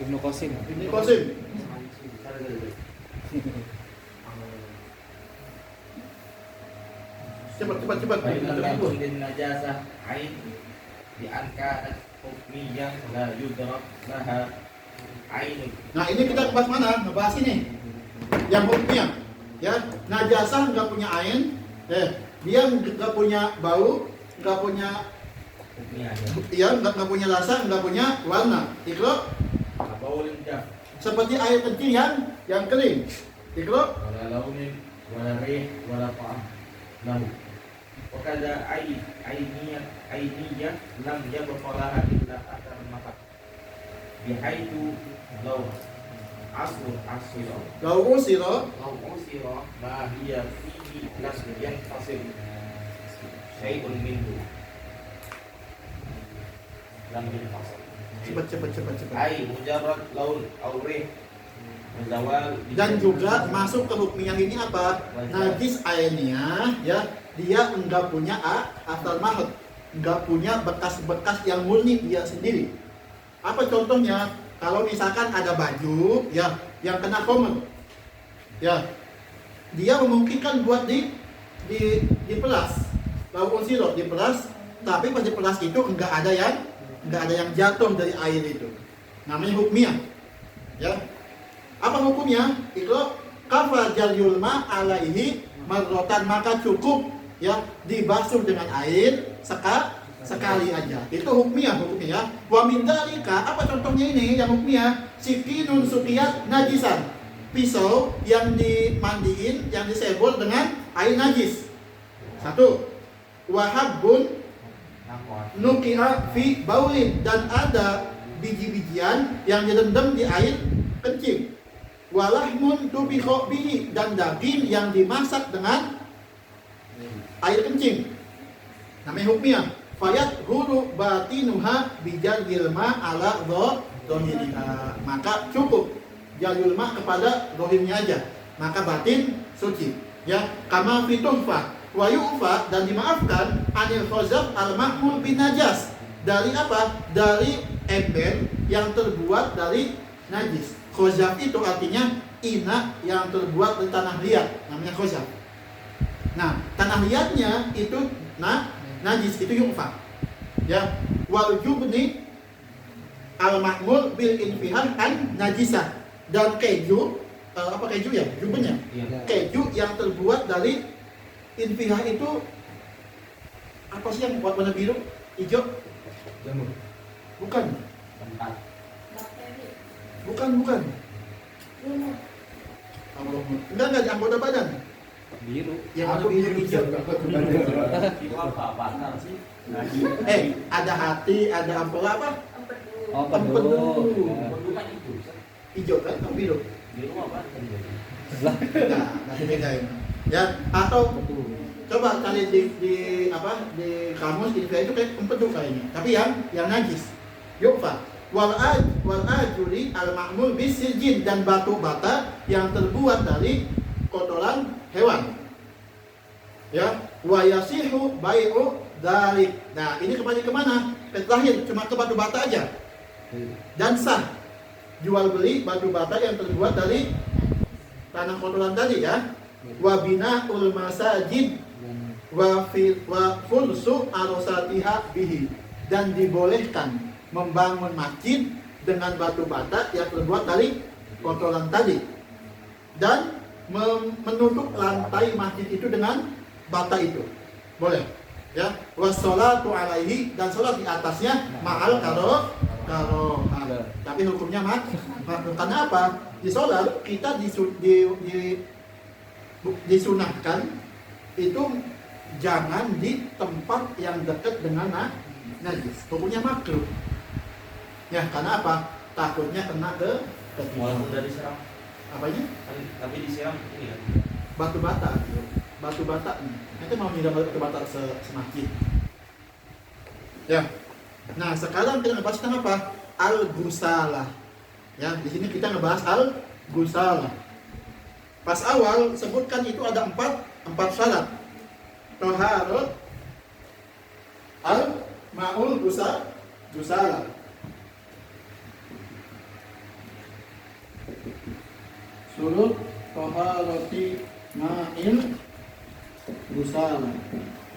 Ibnu Qasim. Ini Qasim. Cepat. wa in lam yakun din najasah ain di angka hukmiyah la yudrak laha ainun. Nah, ini kita bahas mana? Ngebahas ini. Yang hukumnya, ya, najasah nggak punya ain, dia nggak punya bau, nggak punya, Hukmiyah aja. ya, nggak punya rasa, nggak punya warna. Ikro, Baulin jaf seperti air kecil yang kering. Ikro, wala launin wala rih wala ta'am lahu. Wa kadza ainiyah lam yabqa laha illa athar mafat. Bihaitu law asira lau usiro, law usira ma hiya fihi lam yanqasim syai'un minhu lam yanqasim. cepat. Ai mujarrad laun aw rih muzawal. Dan juga masuk ke hukumnya ini apa? Najis airnya, ya, dia enggak punya asal mahat, enggak punya bekas-bekas yang murni dia sendiri. Apa contohnya? kalau misalkan ada baju ya yang kena komet, ya dia memungkinkan buat dipelas, lakukan sirop dipelas, tapi pas dipelas itu enggak ada yang jatuh dari air itu, namanya hukmiyah, ya. Apa hukumnya? Itu kafa jalyulma alaihi marrotan, maka cukup ya dibasuh dengan air sekali aja. Itu hukumnya ya. Wa min dzalika, apa contohnya ini yang hukumnya? Sikinun sukiyat najisan. Pisau yang dimandiin, yang disebol dengan air najis. Satu. Wahabun nuki'a fi baulin, dan ada biji-bijian yang direndam di air kencing. Walahmun tubikho bihi, dan daging yang dimasak dengan air kencing. Namanya hukmiyah. Fayat huru batinuha bijal yilma ala dohiriha, maka cukup jalul ma kepada dohirnya aja, maka batin suci. Ya, kama fituhfa wa yu'fa, dan dimaafkan anil khazaf al mahmul bin najas, dari apa? Dari ember yang terbuat dari najis. Khazaf itu artinya ina yang terbuat dari tanah liat, namanya khazaf. Nah, tanah liatnya itu najis, itu yu'fa. Ya, wal jubni al ma'mul bil infihar an najisah, dan keju apa keju ya? Jubnya. Keju yang terbuat dari infihar itu apa sih yang warna biru, hijau? Jamur. Bukan. Tempat. Bakteri. Bukan. Lumut. Enggak anggota badan. Biru. Yang warna biru hijau. Itu apa sih? Ada hati, ada ampela apa? Empedu. Oh, Empedu. pedu. Bukan itu. Hijau kan, yang biru. Biru apa? Lah, Nah, nanti bedain. Ya, atau coba cari di kamus infihar itu kayak empedu kayaknya. Tapi yang najis. Yufa. Wal ajuri al ma'mul bisijin, dan batu bata yang terbuat dari kotoran hewan. Ya, wa yasihu bai'u dalik. Nah, ini kemana? Terakhir cuma ke batu bata aja. Dan sah jual beli batu bata yang terbuat dari tanah kotoran tadi ya. Wa bina'ul masajid wa fulsu arosatiha bihi, dan dibolehkan membangun masjid dengan batu bata yang terbuat dari kotoran tadi, dan menutup lantai masjid itu dengan bata itu boleh ya. Wassalatu alaihi, dan sholat di atasnya ma'al karohah, tapi hukumnya makruh. Karena apa? Di sholat kita disunahkan itu jangan di tempat yang dekat dengan najis, hukumnya makruh ya. Karena apa? Takutnya kena ke Walaupun udah disiram, apanya? tapi disiram ini ya. Batu bata itu mau minum batu bata semasjid ya. Nah, sekarang kita ngebahas tentang apa? Al-Gusalah ya. Di sini kita ngebahas Al-Gusalah. Pas awal sebutkan itu ada empat syarat. Toharot al-ma'ul gusalah. Surut toharoti ma'il gusalah.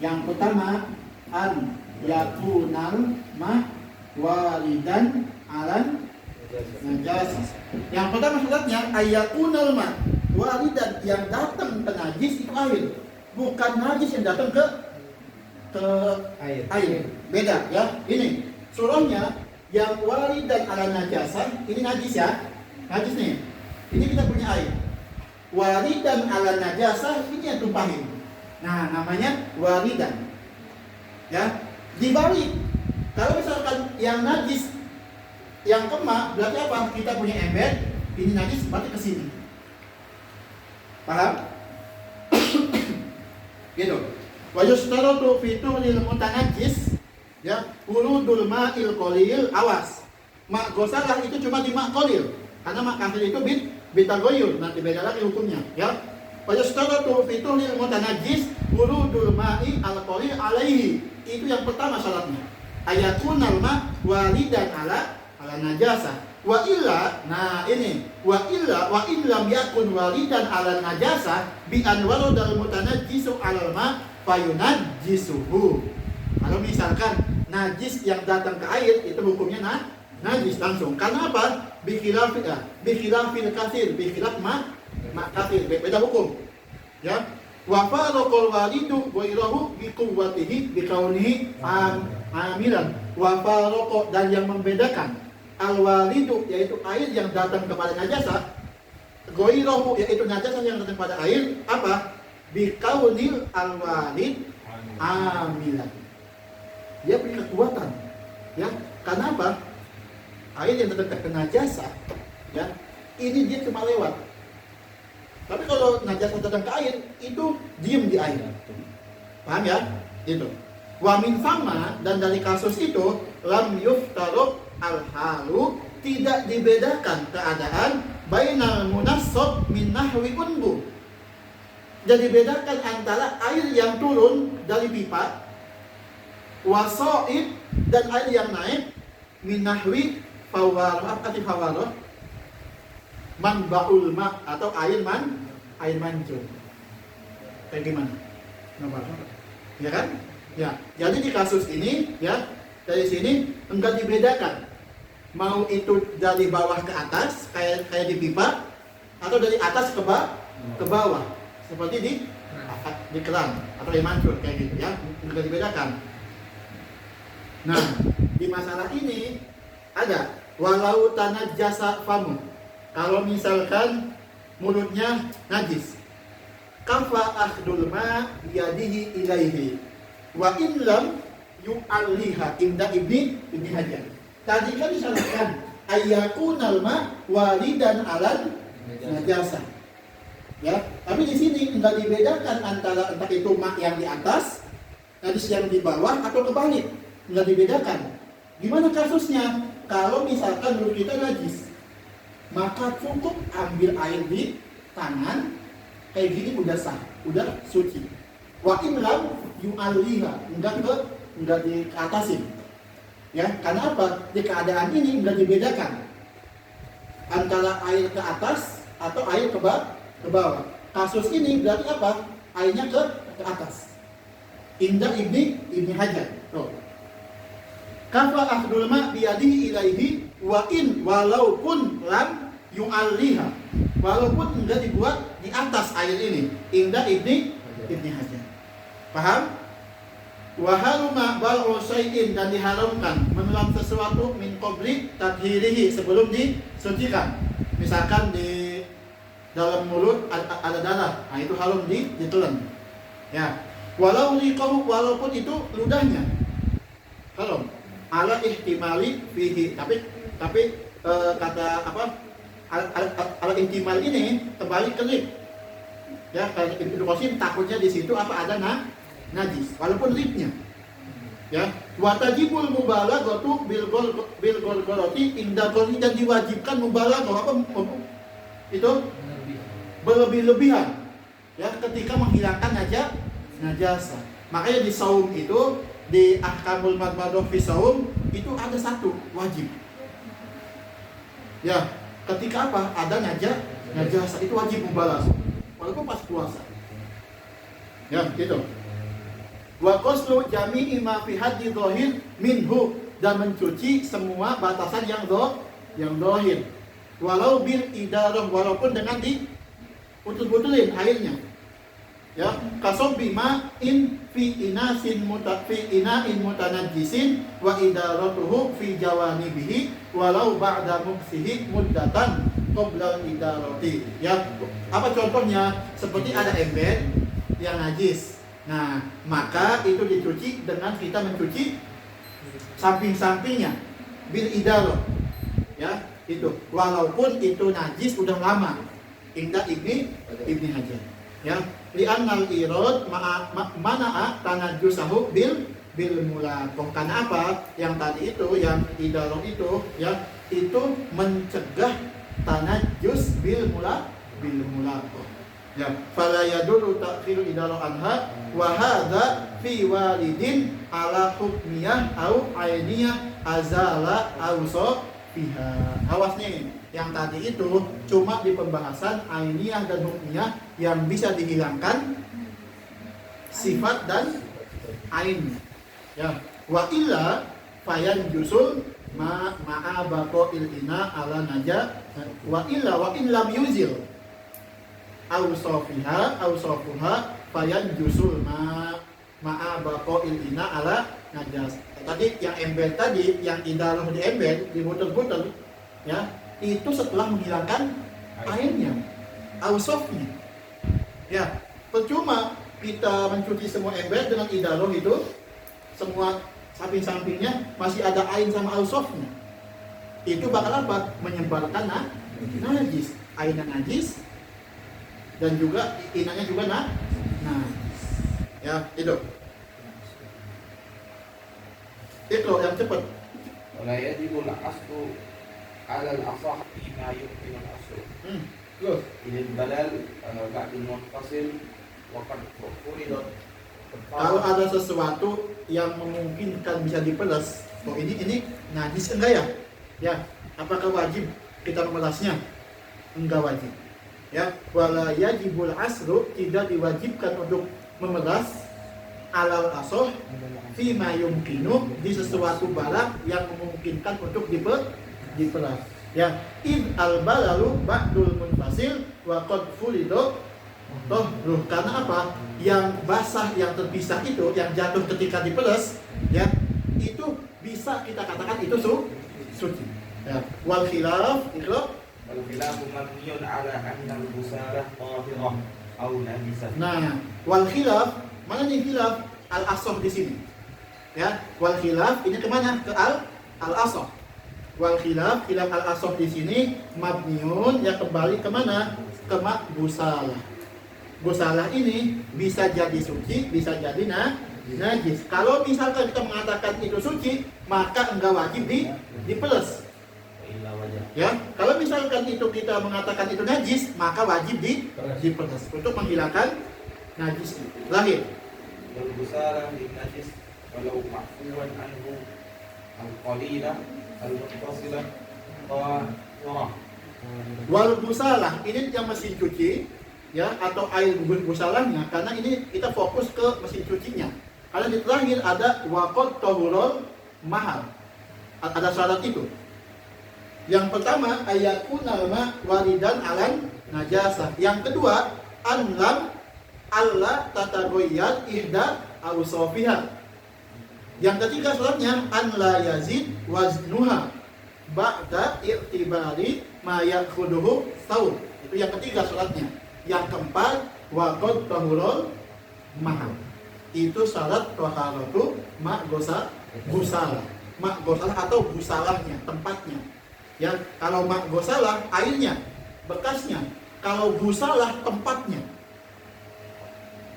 Yang pertama, an yakunal ma walidan alan najasah. Yang pertama syaratnya ayakunal ma walidan, yang datang ke najis itu air, bukan najis yang datang ke air. Beda ya. Ini surahnya yang walidan ala najasah, ini najis ya. Najis nih. Ini kita punya air. Walidan ala najasah, ini yang tumpahin. Nah, namanya walidan. Ya. Dibalik. Kalau misalkan yang najis yang kema, berarti apa? Kita punya ember, ini najis berarti ke sini. Paham? Gitu. Wa yustaratu fi tuhil mutanajjis ya wurudul ma'il qalil, awas. Ma gosalah itu cuma di ma' qalil. Karena ma' kafir itu bitagoyur, nanti beda lagi hukumnya ya. Wa yustaratu fi tuhil mutanajjis wurudul ma'i al qalil alaihi. Itu yang pertama syaratnya. Ayakunal ma walidan ala najasah Wa illa, nah ini wa illa wa in lam yakun walidan ala najasa bi an waladal mutanajjisu alal ma fayunajjisuhu. Kalau misalkan najis yang datang ke air itu hukumnya najis langsung. Karena apa? Bikhilafil katsir, bikhilaf ma katsir, beda hukum. Ya. Wa faraqal walidu wa irahu bi quwwatihi bi kaunihi amilan. Wa faraqa, dan yang membedakan al-walidu yaitu air yang datang kepada najasa, goirahu yaitu najasa yang datang pada air apa? Bikaunil al-walid amilan. Dia punya kekuatan, ya. Karena apa? Air yang datang ke najasa, ya, ini dia cuma lewat. Tapi kalau najasa datang ke air, itu diem di air. Paham ya? Itu. Wa min sama, dan dari kasus itu lam yuftaruq al-halu, tidak dibedakan keadaan bainal munassab min nahwi unbu. Jadi bedakan antara air yang turun dari pipa wasoid dan air yang naik min nahwi fawarah man baul ma, atau air mancur. Kayak gimana? Ya kan? Ya. Jadi di kasus ini, ya, dari sini enggak dibedakan mau itu dari bawah ke atas kayak di pipa, atau dari atas ke bawah seperti di keran atau di mancur kayak gitu, ya, enggak dibedakan. Nah, di masalah ini ada walau tanajjasa famu, kalau misalkan mulutnya najis, kafa akhdul ma biyadihi ilaihi wa in lam yu'alliha inda ibni Hajar. Tadi kan disalahkan ayyakunal ma walidan alal najasa. Ya, tapi di sini enggak dibedakan antara entah itu ma yang di atas, najis yang di bawah, atau kebalik. Enggak dibedakan. Gimana kasusnya? Kalau misalkan mulut kita najis, maka cukup ambil air di tangan, kayak gini udah sah, udah suci. Wa in lam yu'alliha, enggak diatasin. Ya, karena apa? Di keadaan ini enggak dibedakan antara air ke atas atau air ke bawah. Kasus ini berarti apa? Airnya ke atas. Indah ibni Hajar. Tuh. Kafa akhdul ma biyadihi ilaihi wa in walaupun lam yu'alliha, walaupun enggak dibuat di atas air ini. Indah ibni Hajar. Paham? Wa haruma bal'u syai'in, dan diharamkan menelan sesuatu min qabli tathhirihi, sebelum disucikan. Misalkan di dalam mulut ada darah, nah itu haram ditelan. Ya. Walau liqahu, walaupun itu ludahnya haram. Ala ihtimali fihi, tapi kata apa? Ala ihtimal ini terbalik ke lip. Ya, kayak Ibnu Qasim takutnya di situ apa ada najis, walaupun lipnya. Ya, watajibul mubalaghatu bil golgolati inda qoli, dan diwajibkan mubalaghah apa? Itu berlebih-lebihan, ya, ketika menghilangkan najasa. Makanya di saum itu, di ahkamul madmadah fi saum itu ada satu wajib. Ya, ketika apa? Ada najasa itu wajib mubalaghah, walaupun pas puasa. Ya, gitu. Wa qaslu jami'i ma fi haddi dhahir minhu, dan mencuci semua batasan yang dhahir. Walau bil idarah, walaupun dengan diputul-putulin airnya. Ya, kasob bima in fi inasin ina'in mutanajjisin wa idaratuhu fi jawanibihi walau ba'da muksihi muddatan qabla idarati. Ya, apa contohnya? Seperti ada ember yang najis. Nah, maka itu dicuci dengan kita mencuci samping-sampingnya bil idarah. Ya, itu walaupun itu najis udah lama. Indah Ibni Hajar. Ya, li'annal irad mana'a tanajjusahu bil mulaqah. Karena apa? Yang tadi itu, yang idarah itu, ya, itu mencegah tanajjus bil mulaqah. Ya, fala yadullu ta'khiru idarah anha wa hadza fi walidin ala hukmiyah au ainiyah azala au fiha. Awas nih, yang tadi itu cuma di pembahasan ainiyah dan hukmiyah yang bisa dihilangkan sifat dan ain. Ya, wa illa fayan jusul ma'a baqa'il ina ala naja wa illa wa in lam yuzil awsafuha fayan jusul ma'a baqa'il ina ala najas. Tadi yang embed tadi, yang idalah di embed, diputer-puter, ya, itu setelah menghilangkan airnya, ausofnya. Ya, percuma kita mencuci semua embed dengan idalah itu, semua samping-sampingnya masih ada air sama ausofnya. Itu bakal apa? Menyebarkan najis, airnya najis, dan juga inanya juga najis. Ya, itu. Itu yang cepat. ولا يجب العصر على الأصح فيما يمكن العصر Terus. إلى البلال بعد المنفصل وقد فرضت Kalau ada sesuatu yang memungkinkan bisa diperas, oh ini najis enggak ya? Ya, apakah wajib kita memerasnya? Enggak wajib. Ya, wala yajibul asru, tidak diwajibkan untuk memeras alal asoh fima yumkinu, di sesuatu barang yang memungkinkan untuk diperas. Ya, id al balalu ba'dul munfasil wa qad fulido tohruh, karena apa? Yang basah, yang terpisah itu, yang jatuh ketika diperas, ya, itu bisa kita katakan itu suci. Ya, wal khilaf itu والخلاف مبني على أن الغسالة طاهرة أو نجسة. nah, wal khilaf, mana nih khilaf? Al asoh di sini. Ya, wal khilaf ini kemana? Ke al asoh. Wal khilaf al asoh di sini mabniun, ya, kembali kemana? Ke gusalah. Gusalah ini bisa jadi suci, bisa jadi najis. Kalau misalkan kita mengatakan itu suci, maka enggak wajib diperas. وإلا وجب. Ya, kalau misalkan itu kita mengatakan itu najis, maka wajib diperas untuk menghilangkan najis itu. Lahir. والغسالة للنجس ولو معفوا عنه القليلة المتصلة طاهرة. Wal gusalah ini yang mesin cuci, ya, atau air gusalahnya, karena ini kita fokus ke mesin cucinya. Karena di terakhir ada waqad tahurul mahal. Ada syarat itu. Yang pertama ayakunal ma waridan alan najasah. Yang kedua anlam Allah tatagoyat ihda awsofiha. Yang ketiga syaratnya an la yazid waznuha ba'da i'tibari ma yakhuduhu taur. Itu yang ketiga syaratnya. Yang keempat waqad tahurul mahal. Itu syarat taharatu ma gusalah. Ma gusalah atau gusalahnya, tempatnya. Ya, kalau ma gusalah airnya, bekasnya. Kalau gusalah tempatnya.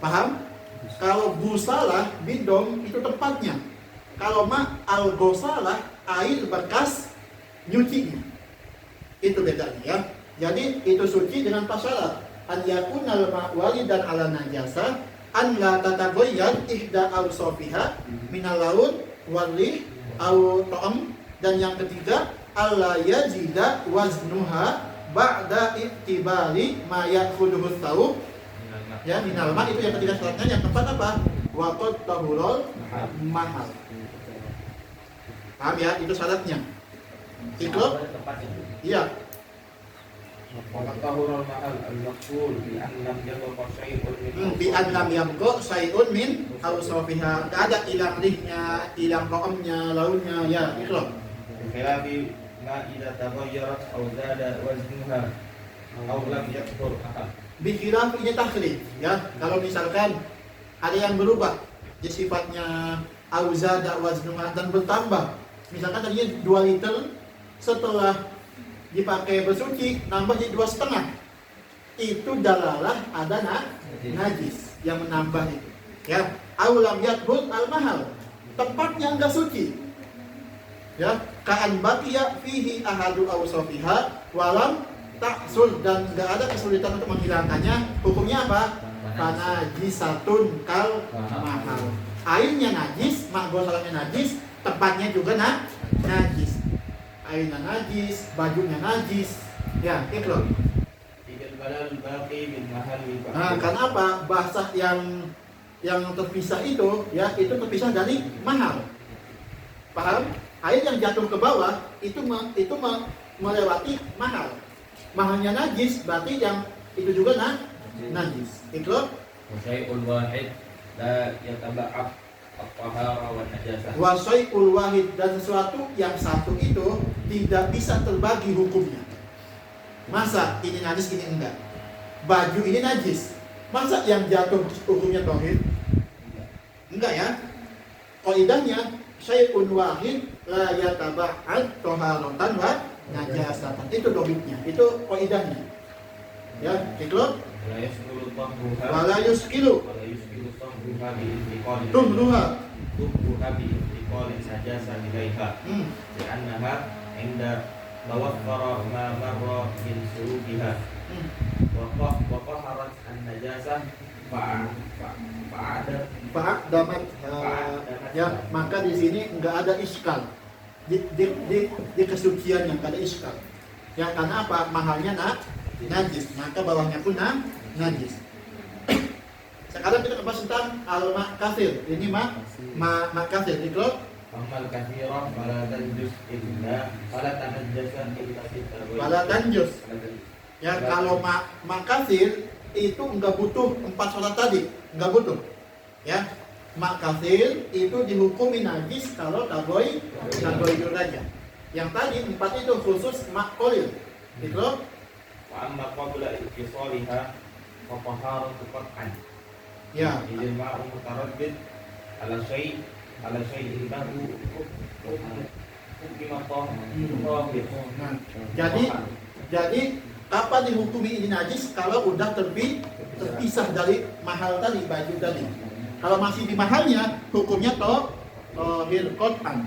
Paham? Kalau gusalah bidong itu tempatnya. Kalau ma al gusalah air bekas nyucinya. Itu bedanya, ya. Jadi itu suci dengan syarat. An yakunal ma walidan ala najasa, an la tatagoyyar ihda awsofiha minal laun warih aw ta'am, dan yang ketiga alla yazida waznuha ba'da iktibari ma yakhuduhu thawb. Ya, minal ma itu yang ketiga syaratnya. Yang keempat apa? Waqad tahurul mahal. Paham ya? Itu syaratnya. Ikut? Iya. وقد طهر المحل المقصود بأن لم يبق شيء من Bi an lam yabqa syai'un min awsafiha. Enggak ada hilang rihnya, hilang ta'amnya, launnya, ya, ikut. بخلاف ما إذا تغيرت أو زاد وزنها أو لم يكثر أحد. Bikhilaf ini takhlif, ya. Kalau misalkan ada yang berubah, jadi sifatnya auzada waznuha dan bertambah. Misalkan tadinya 2 liter, setelah dipakai bersuci nambah jadi 2,5. Itu dalalah ada najis yang menambah itu. Ya, aulam yadbut al mahal. Tempatnya enggak suci. Ya, ka'an baqiya fihi ahadu awsafiha walam taksul, dan nggak ada kesulitan untuk menghilangkannya. Hukumnya apa? Panajisatun kal mahal. Airnya najis, makgosalahnya najis, tempatnya juga najis. airnya najis, bajunya najis. Ya, ikhlas. Idil balal baqi bil mahalli Nah, karena apa? Basah yang terpisah itu, ya, itu terpisah dari mahal. Paham? Air yang jatuh ke bawah itu melewati mahal. Mahalnya najis, berarti yang itu juga najis. Ikhlas. Wasyai'ul wahid la yataba'ab at-tahara wan najasah. Wasyai'ul wahid, dan sesuatu yang satu itu tidak bisa terbagi hukumnya. Masa ini najis, ini enggak? Baju ini najis, masa yang jatuh hukumnya tauhid? Enggak ya. Qaidahnya syai'un wahid la yataba'ad taharatan wa najasatan. Itu dohidnya, itu qaidahnya. Ya, ikhlas. La yasqulu tahruha Wala yuskilu wa la yusqilu tahruha bi intiqali tumruha. tuhruha bi intiqali najasa ilaiha li'annaha inda tawaffara ma marra min surubiha wa qaharat an-najasah fa'adat Fa'adamat. Ya, maka di sini enggak ada iskal. Di kesuciannya enggak ada iskal. Ya, karena apa? Mahalnya najis, maka bawahnya pun najis. Sekarang kita bahas tentang al-makasir. Ini makasir. Ikhlas. amal kathira fala tanjus illa fala tanajjasa illa sittaru Wala tanjus. Ya, kalau makasir itu enggak butuh 4 sholat tadi, enggak butuh. Ya, makasir itu dihukumi najis kalau taboy aja. Yang tadi 4 itu khusus makolil. Ikhlas. wa amma qabla ittisaliha fa taharatu qat'an Ya, idil ma'u mutaraddid ala syai'in lahu hukma tahir. nah, jadi kapan dihukumi ini najis? Kalau udah terpisah dari mahal tadi, baju tadi. Kalau masih di mahalnya, hukumnya tohir qat'an.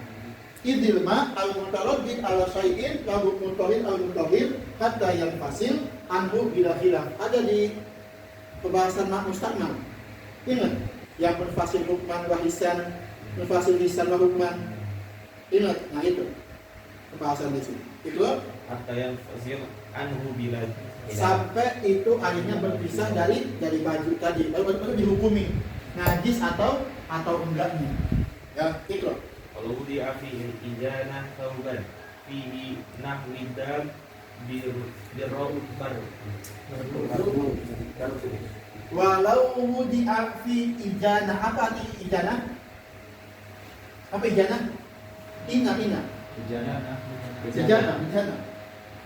Idil ma al-mutaraddid ala syai'in lahu mutahhir al-mutahhir hatta yang fasil anhu bila khilaf. Ada di pembahasan mak mustakmal. Ingat, yang berfasil hukman wahisan, berfasil lisan wa hukman. Ingat, nah itu pembahasan di sini. Itu hatta yang fasir anhu bila sampai itu akhirnya berpisah dari baju tadi, baru dihukumi najis atau enggaknya. Ya, itu. kalau wudi'a fihi al-ijana thawban fihi nahwi dam birraud bar Walau wudi'a fi ijana, apa arti ijana? Apa ijana? Ina. Ijana.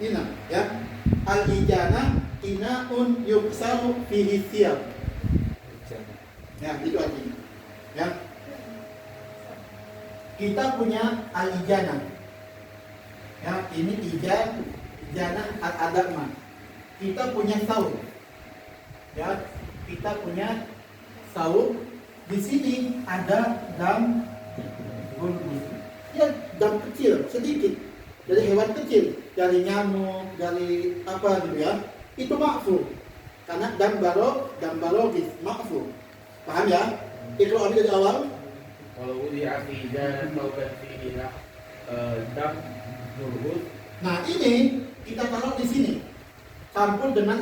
Ina, ya. Al-ijana inaun yuksaru fihi thiyab. Ya, itu artinya. Ya. Kita punya al-ijana. Ya, ini ijana al-adama. Kita punya saum. Ya, kita punya saum. Di sini ada dam bulbul. Ya, dam kecil, sedikit. Dari hewan kecil, dari nyamuk, dari apa gitu ya. Itu ma'fu. Karena dam balogis, ma'fu. Paham ya? Itu ambil dari awal. kalau wudi'a fi ijana thawban fihi dam nurhud. Nah, ini kita taruh di sini. Campur dengan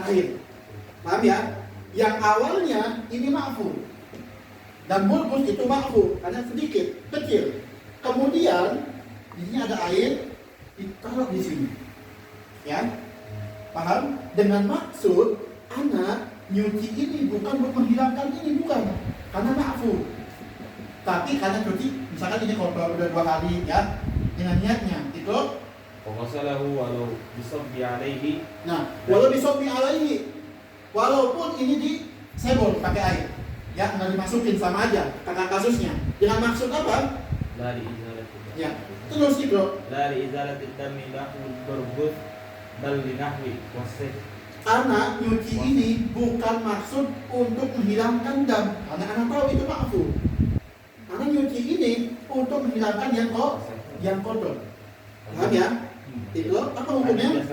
air. Paham ya? Yang awalnya ini ma'fu. Dan bulbus itu ma'fu karena sedikit, kecil. Kemudian di sini ada air, ditaruh di sini. Ya? Paham? Dengan maksud anak nyuci ini bukan untuk menghilangkan ini, bukan. Karena ma'fu. Tapi karena cuci, misalkan ini kotor udah 2 hari ya, dengan niatnya itu. Waghasalahu walau bisabbi alaihi. Nah, walau disopi alaihi, walaupun ini disebol pakai air, ya nggak dimasukin sama aja karena kasusnya. Dengan maksud apa? La li izalati. Ya, terus itu. La li izalati dami lahu berbut bal li nahwi wasif. Karena nyuci ini bukan maksud untuk menghilangkan dam, karena anak tahu itu ma'fu. Karena nyuci ini untuk menghilangkan yang kotor. Paham ya? Itu apa hukumnya?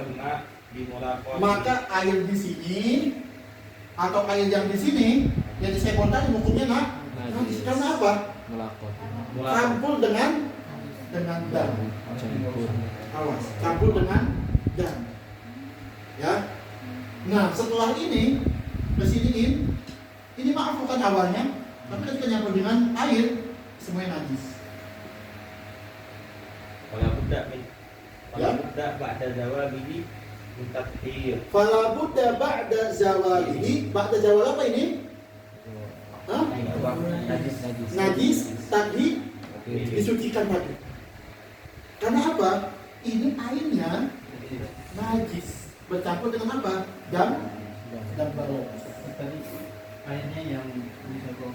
Maka air di sini atau air yang di sini yang disebut tadi hukumnya najis. Karena apa? Melakot. Campur dengan dengan dam. Campur. Awas, campur dengan dam. Ya. Nah, setelah ini kesiniin, ini maaf bukan awalnya, tapi ketika nyampur dengan air semuanya najis. Wala budda min Ya. wala budda ba'da zawalihi min tathhir. Fala budda ba'da zawalihi, ba'da zawal apa ini? Hah? Najis. Najis tadi disucikan lagi. Karena apa? Ini airnya najis bercampur dengan apa? Dam barok. Tadi airnya yang bisa kau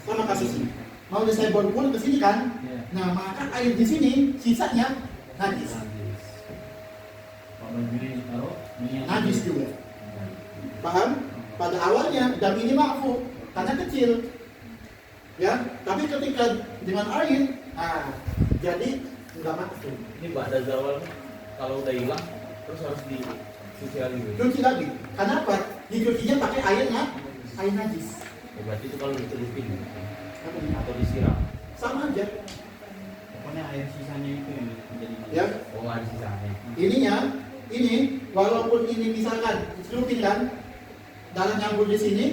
Sama kasusnya. Mau disebor pun ke sini kan? Ya. Nah, maka air di sini sisanya najis. Kalau begini ditaruh, minyak Najis juga. Paham? Pada awalnya dam ini makfu karena kecil. Ya, tapi ketika dengan air, jadi enggak makfu. Ini ba'da zawal kalau udah hilang terus harus dicuci lagi. Cuci lagi. Karena apa? Dicucinya pakai airnya, air najis. Berarti itu kalau dicelupin Apa ini? atau disiram. Sama aja. pokoknya air sisanya itu yang menjadi Ya, Oh, ada sisanya. ininya, ini walaupun ini misalkan dicelupin kan, darah nyambur di sini,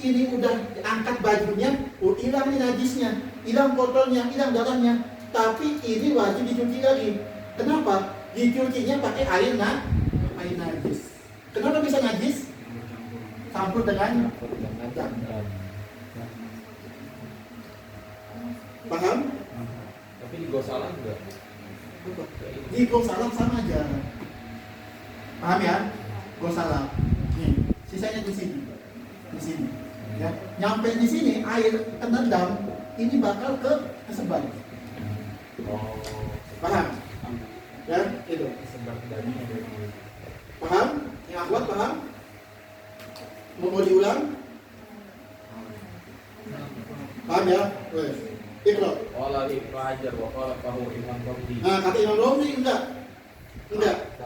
ini udah angkat bajunya, hilang nih najisnya, hilang kotornya, hilang darahnya, tapi ini wajib dicuci lagi. Kenapa? Dicucinya pakai air najis. Kenapa bisa najis? Campur dengan dam. Paham? Tapi di gosalah juga. Di gosalah sama aja. Paham ya? Gosalah. Nih, sisanya di sini. Di sini. Ya, nyampe di sini air kena dam, ini bakal kesebar. Oh, Paham? Ya, itu. sebar dagingnya dari Paham? Yang akhwat paham? Mau diulang? Paham ya? Wes. Iqra. Qala Ibnu Hajar wa qala fahu Imam Romli. Nah, kata Imam Romli enggak.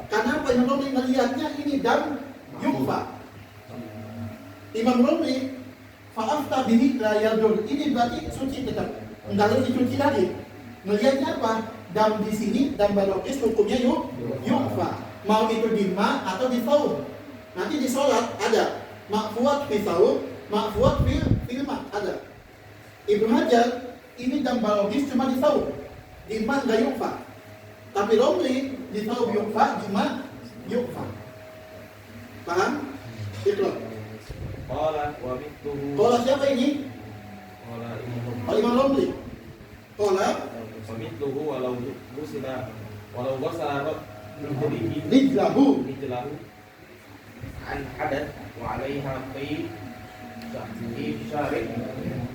Karena apa? Imam Romli melihatnya ini dam yukfa. Imam Romli fa'afta bihi la yadur. Ini berarti suci tetap. Enggak harus dicuci lagi. Melihatnya apa? Dam di sini, dam barokis hukumnya yukfa. Mau itu di ma atau di saum. Nanti di sholat ada makfuat fi saum, makfuat fil ma ada. Ibnu Hajar ini dam barokis cuma di saum. Di ma enggak yukfa. Tapi Romli di saum yukfa, di ma yukfa. Paham? Iqra. Qala wa mithluhu. Qala siapa ini? Qala Imam Romli. Qala Imam Romli. Qala Wa mithluhu walau gusila walau ghasala rijlihi rijlahu. rijlahu an hadath wa 'alaiha qi syarib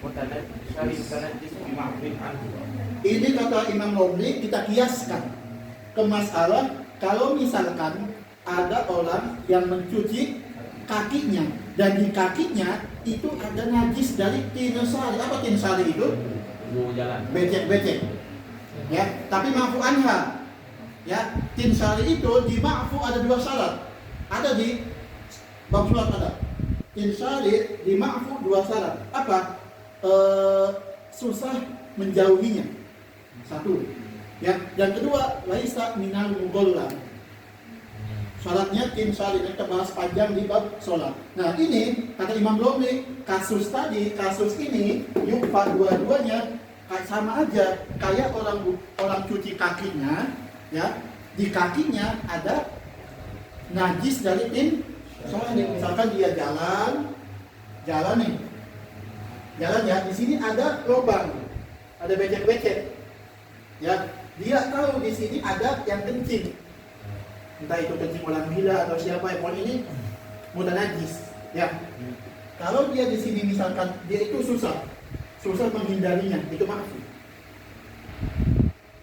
mutanajjis bima'fin anhu. Ini kata Imam Romli kita kiaskan ke masalah kalau misalkan ada orang yang mencuci kakinya dan di kakinya itu ada najis dari tinsari. Apa tinsari itu? Mau jalan. Becek-becek. Ya, tapi ma'fu anha. Ya, tinsari itu di ma'fu ada dua syarat. Ada di bab surat ada. Tinsari di ma'fu dua syarat. Apa? Susah menjauhinya. Satu. Ya, yang kedua laisa minal mughallah. Syaratnya tinsari yang kita bahas panjang di bab sholat. Nah ini kata Imam Romli kasus ini yukfa dua-duanya sama aja kayak orang cuci kakinya, ya di kakinya ada najis dari tinsari. Misalkan dia jalan nih, jalan ya di sini ada lubang, ada becek-becek, ya dia tahu di sini ada yang kencing. Entah itu kencing orang gila atau siapa yang pun ini mudah najis, ya. Kalau dia di sini misalkan dia itu susah menghindarinya, itu makfu.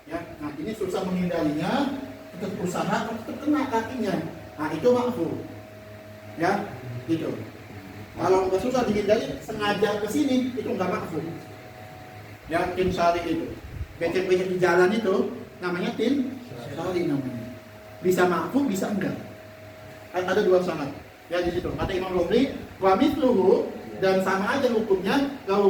Ya, nah ini susah menghindarinya, tetap usaha tetap kena kakinya, nah itu makfu. Ya, gitu. Kalau nggak susah dihindari, sengaja ke sini itu nggak makfu. Ya, tinsari itu, becek-becek di jalan itu namanya tinsari namanya. Bisa makfu, bisa enggak. Ada dua syarat. Ya di situ. Kata Imam Romli, wa mithluhu, dan sama aja hukumnya kalau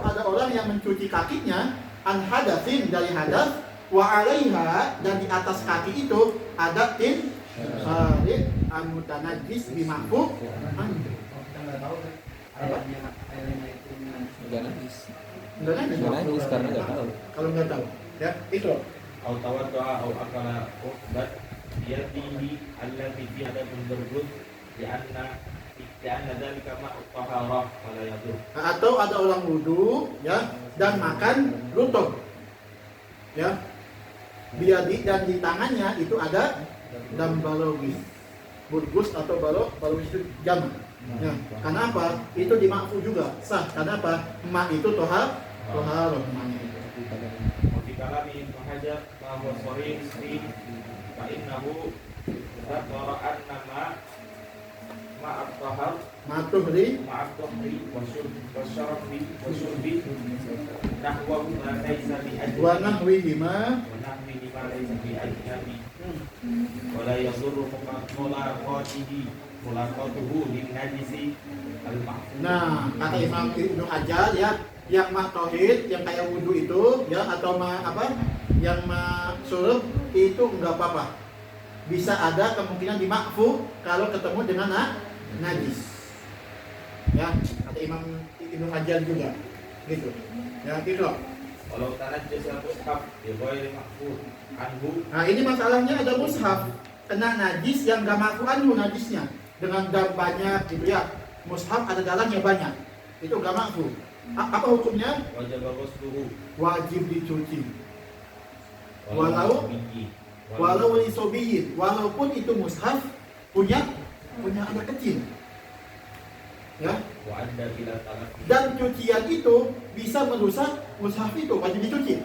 ada orang yang mencuci kakinya an hadatsin dari hadas, wa 'alaiha dan di atas kaki itu ada tin khalid an mutanajjis bi mahfuz anhu. Kita nggak tahu kan airnya itu Enggak najis. Enggak najis. Enggak najis karena enggak tahu. Kalau nggak tahu, ya itu. Au tawaddu'a au akala uqbat biyadihi allati fi hadathun bergut li'anna dzalika ma'u taharah wala yadur. Atau ada orang wudhu ya dan makan rutub ya biadi dan di tangannya itu ada dam balogis burgus atau balogis itu jamak ya. Karena apa? Itu dimakfu juga sah. Karena apa? Ma itu tohar maknya itu. Wa fi kalami Ibnu Hajar ma huwa sharih fi fa innahu dzakara anna ma'at tahar Matuhri ma'at tahri wa syarbi wa syurbi nahwa ma laysa bi wa nahwihima ونحن لما ليس في أجنبي ولا يضر ملاقاته للنجس المحفوظ. Nah, kata Imam Ibnu Hajar ya, yang ma tauhid, yang kayak wudhu itu ya atau yang ma surub itu enggak apa-apa. Bisa ada kemungkinan dimakfu kalau ketemu dengan najis. Ya, kata Imam Ibnu Hajar juga. Gitu. Ya, gitu. Walau tanajjasa mushaf bi ghairi mahfuz anhu. Nah, ini masalahnya ada mushaf kena najis yang enggak makfu anhu najisnya dengan dam banyak gitu ya. Mushaf ada dalamnya banyak. Itu enggak makfu. Apa hukumnya? Wajib ghusluhu Wajib dicuci. walau Walau lisobiyin, walaupun itu mushaf punya anak kecil, ya. wa adda ila talaq Dan cucian itu bisa merusak mushaf itu, wajib dicuci.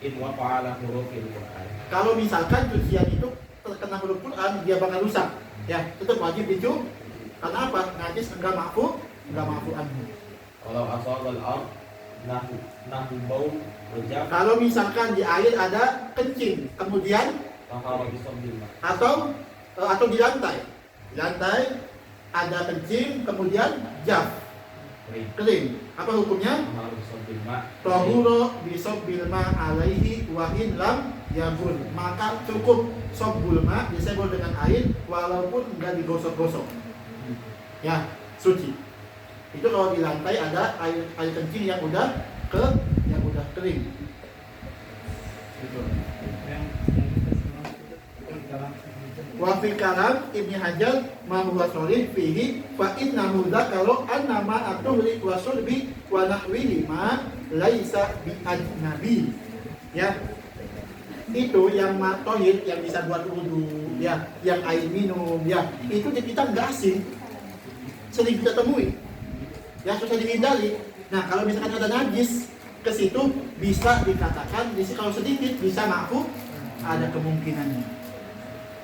in waqa'a ala hurufil Qur'an. Kalau misalkan cucian itu terkena huruf Quran, dia bakal rusak, ya. Tetap wajib dicuci. Karena apa? Najis enggak makfu anhu. Walau asabal ard nahu bau rejak Kalau misalkan di air ada kencing, kemudian tahara bisabil ma. atau di lantai ada kencing, kemudian jaf kering, apa hukumnya? Tahara bisabil ma. Tahuro bisobbil ma alaihi wahin lam yabun. Maka cukup sobbul ma disebut dengan air walaupun enggak digosok-gosok. Ya, suci. Itu kalau di lantai ada air kencing yang udah kering. Gitu. Wa fi kalam Ibnu Hajar ma huwa sharih fihi fa innahu dzakara anna ma atuhri wa sulbi wa nahwihi ma laisa bi ajnabi. Ya. Itu yang matohid yang bisa buat wudu, ya, yang air minum, ya. Itu kita enggak asing. Sering kita temui. Ya, susah dihindari. Nah, kalau misalkan ada najis ke situ bisa dikatakan kalau sedikit bisa makfu, ada kemungkinannya.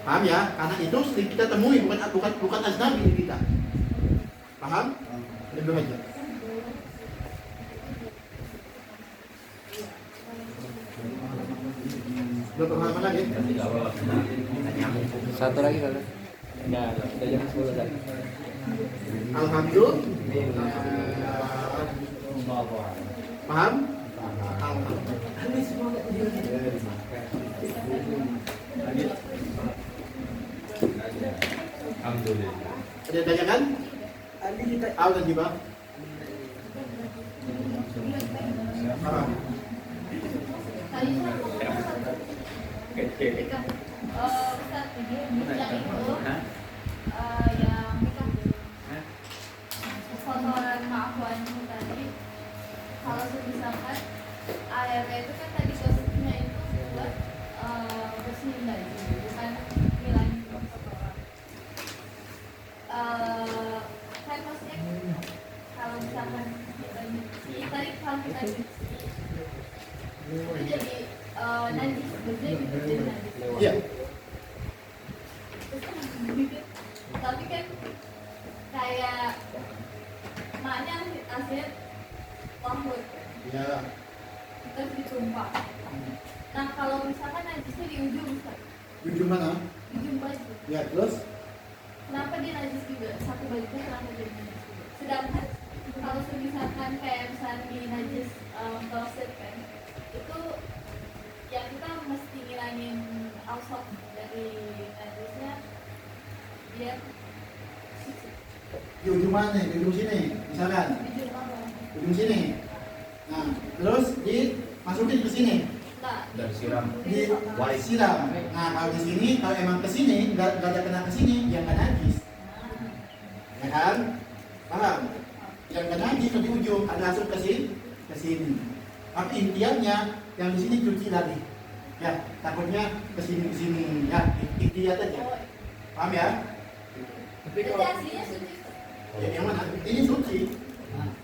Paham ya? Karena itu sering kita temui, bukan ajnabi di kita. Paham? Lebih aja. Berapa halaman lagi? Satu lagi kali. Enggak, kita jangan 10 kali. Alhamdulillah. Paham? Alhamdulillah. Ada yang tanyakan? Ada juga. Paham? Tadi saya mau ngomong satu. Ketika Ustaz ini bisa itu yang nikah kotoran maafuan tadi, kalau misalkan airnya itu kan tadi gosipnya itu buat bersihin baju, bukan ngilangin kotoran. Kan maksudnya kalau misalkan tadi kalau kita cuci itu jadi najis, berjadi najis. Iya. Tapi kan kayak maknya hasilnya lembut, Ya. terus ditumpah. Nah kalau misalkan najisnya di ujung, Ustaz, Ujung mana? di ujung baju, Ya, terus? kenapa dia najis juga? Satu bajunya kenapa dia najis juga? Sedangkan kalau misalkan kayak misalnya di najis gosip kan, itu ya kita mesti ngilangin ausop dari najisnya biar suci. Di ujung mana? Di ujung sini, misalkan. Jujur apa? Ujung sini. Nah, terus dimasukin ke sini. Nah, Dan siram. Disiram. Nah, kalau di sini, kalau emang ke sini, nggak ada kena ke sini, yang nggak najis. Ya kan? Paham? Yang nggak najis di ujung, ada langsung ke sini. Tapi intiannya yang di sini cuci lagi. Ya, takutnya ke sini. Ya, intinya aja. Paham ya? Tapi berarti kalau aslinya suci. Ya, yang mana? Ini suci.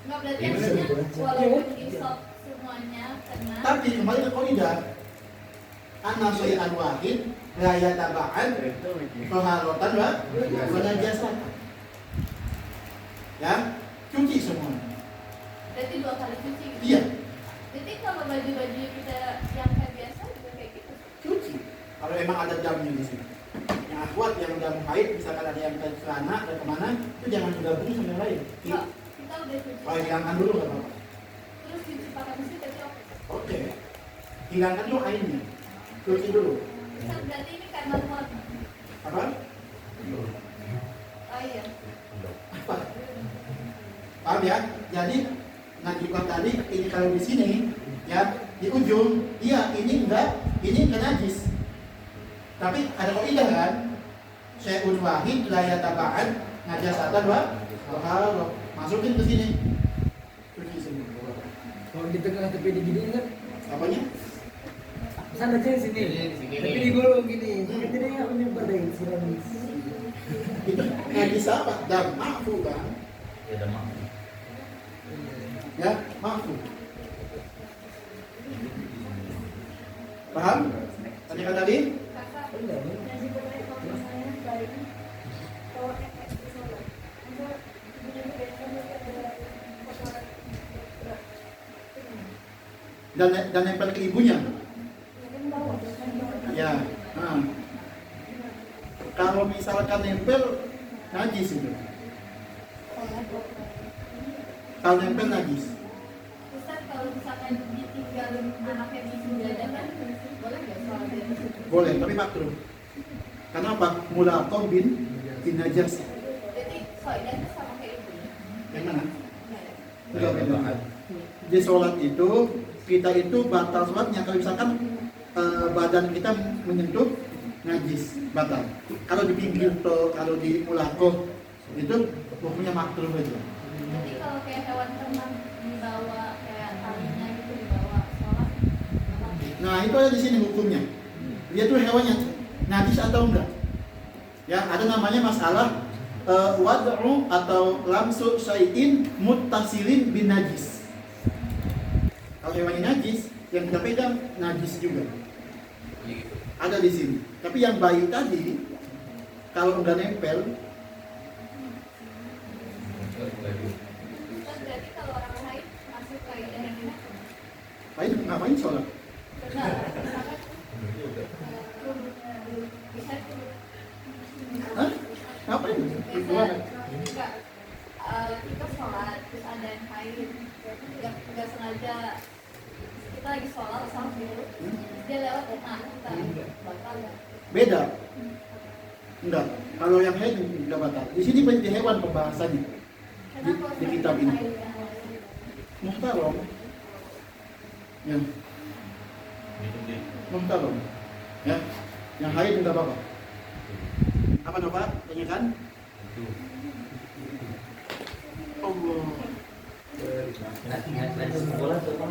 Nggak berarti Ini aslinya suci. walaupun isop semuanya kena. Tapi kembali ke kaidah. Anna syai'an wahid la yataba'an taharatan wa najasatan. Ya, cuci semua. Berarti 2 kali cuci gitu. Iya, Berarti kalau baju-baju kita yang kayak biasa juga kayak gitu. cuci. Kalau emang ada jamnya di sini. Yang akhwat yang udah mau haid, misalkan ada yang ke celana atau kemana, itu jangan digabung sama yang lain. Kok kita udah cuci. Kalau hilangkan dulu nggak apa-apa. Terus cuci pakai mesin tapi oke. Oke. Hilangkan dulu airnya. Cuci dulu. Kan berarti ini karena warna. Apa? Oh iya. Apa? Paham ya? Jadi najibah tadi ini kalau di sini ya di ujung, iya ini enggak najis. Tapi ada kaidah kan? Syai'un wahid la yataba'an najasatan wa taharah. Masukin ke sini. Cuci sini. kalau di tengah tapi diginiin kan, Apanya? sana aja di sini. Tapi digulung gini, jadi nggak menyebar dari siram. Itu najis apa? Dan maafu kan? Ya udah maaf. Ya, maafu. Paham? Tadi kata tadi? Kakak. Enggak, ini. Nasi goreng kalau misalnya selain kalau efek di sana. Masa begini biasanya ada kotoran berat. Dan nempel ke ibunya. Mungkin tahu ada Ya. Nah. Kalau misalkan nempel najis itu. Kalau nempel najis. Ustaz kalau misalkan ditinggalin anaknya di sejadah kan boleh nggak sholatnya di situ? Boleh, tapi makruh. Kenapa? Mulaqab bin najas. Jadi sholatnya sama kayak ibunya. Yang mana? Nah, Enggak beda. Di sholat itu kita itu batal sholatnya kalau misalkan badan kita menyentuh najis, batal. Kalau di pinggir atau kalau di mulaqab itu hukumnya makruh aja. Jadi kalau kayak hewan ternak dibawa kayak talinya gitu dibawa sholat apa? Nah, itu ada di sini hukumnya. Dia tuh hewannya najis atau enggak. Ya, ada namanya masalah wad'u atau lamsu syai'in muttasilin bin najis. Kalau hewannya najis, yang kita pegang najis juga. Ada di sini. Tapi yang bayi tadi kalau enggak nempel, Kan berarti kalau orang haid masuk kayak yang ini bayi ngapain sholat? benar misalkan bisa Hah? Ngapain? biasa enggak kita sholat terus ada yang haid nggak sengaja kita lagi sholat sama dulu dia lewat kita batal ya. Beda. Enggak. Kalau yang haid enggak batal. Di sini di hewan pembahasannya. Kenapa Di kitab ini. haid yang haid? Muhtaram. Ya, muhtaram. Ya. Yang haid enggak apa-apa. Apa Nova? Tanyakan. Allah. Nanti sekolah tuh. Kita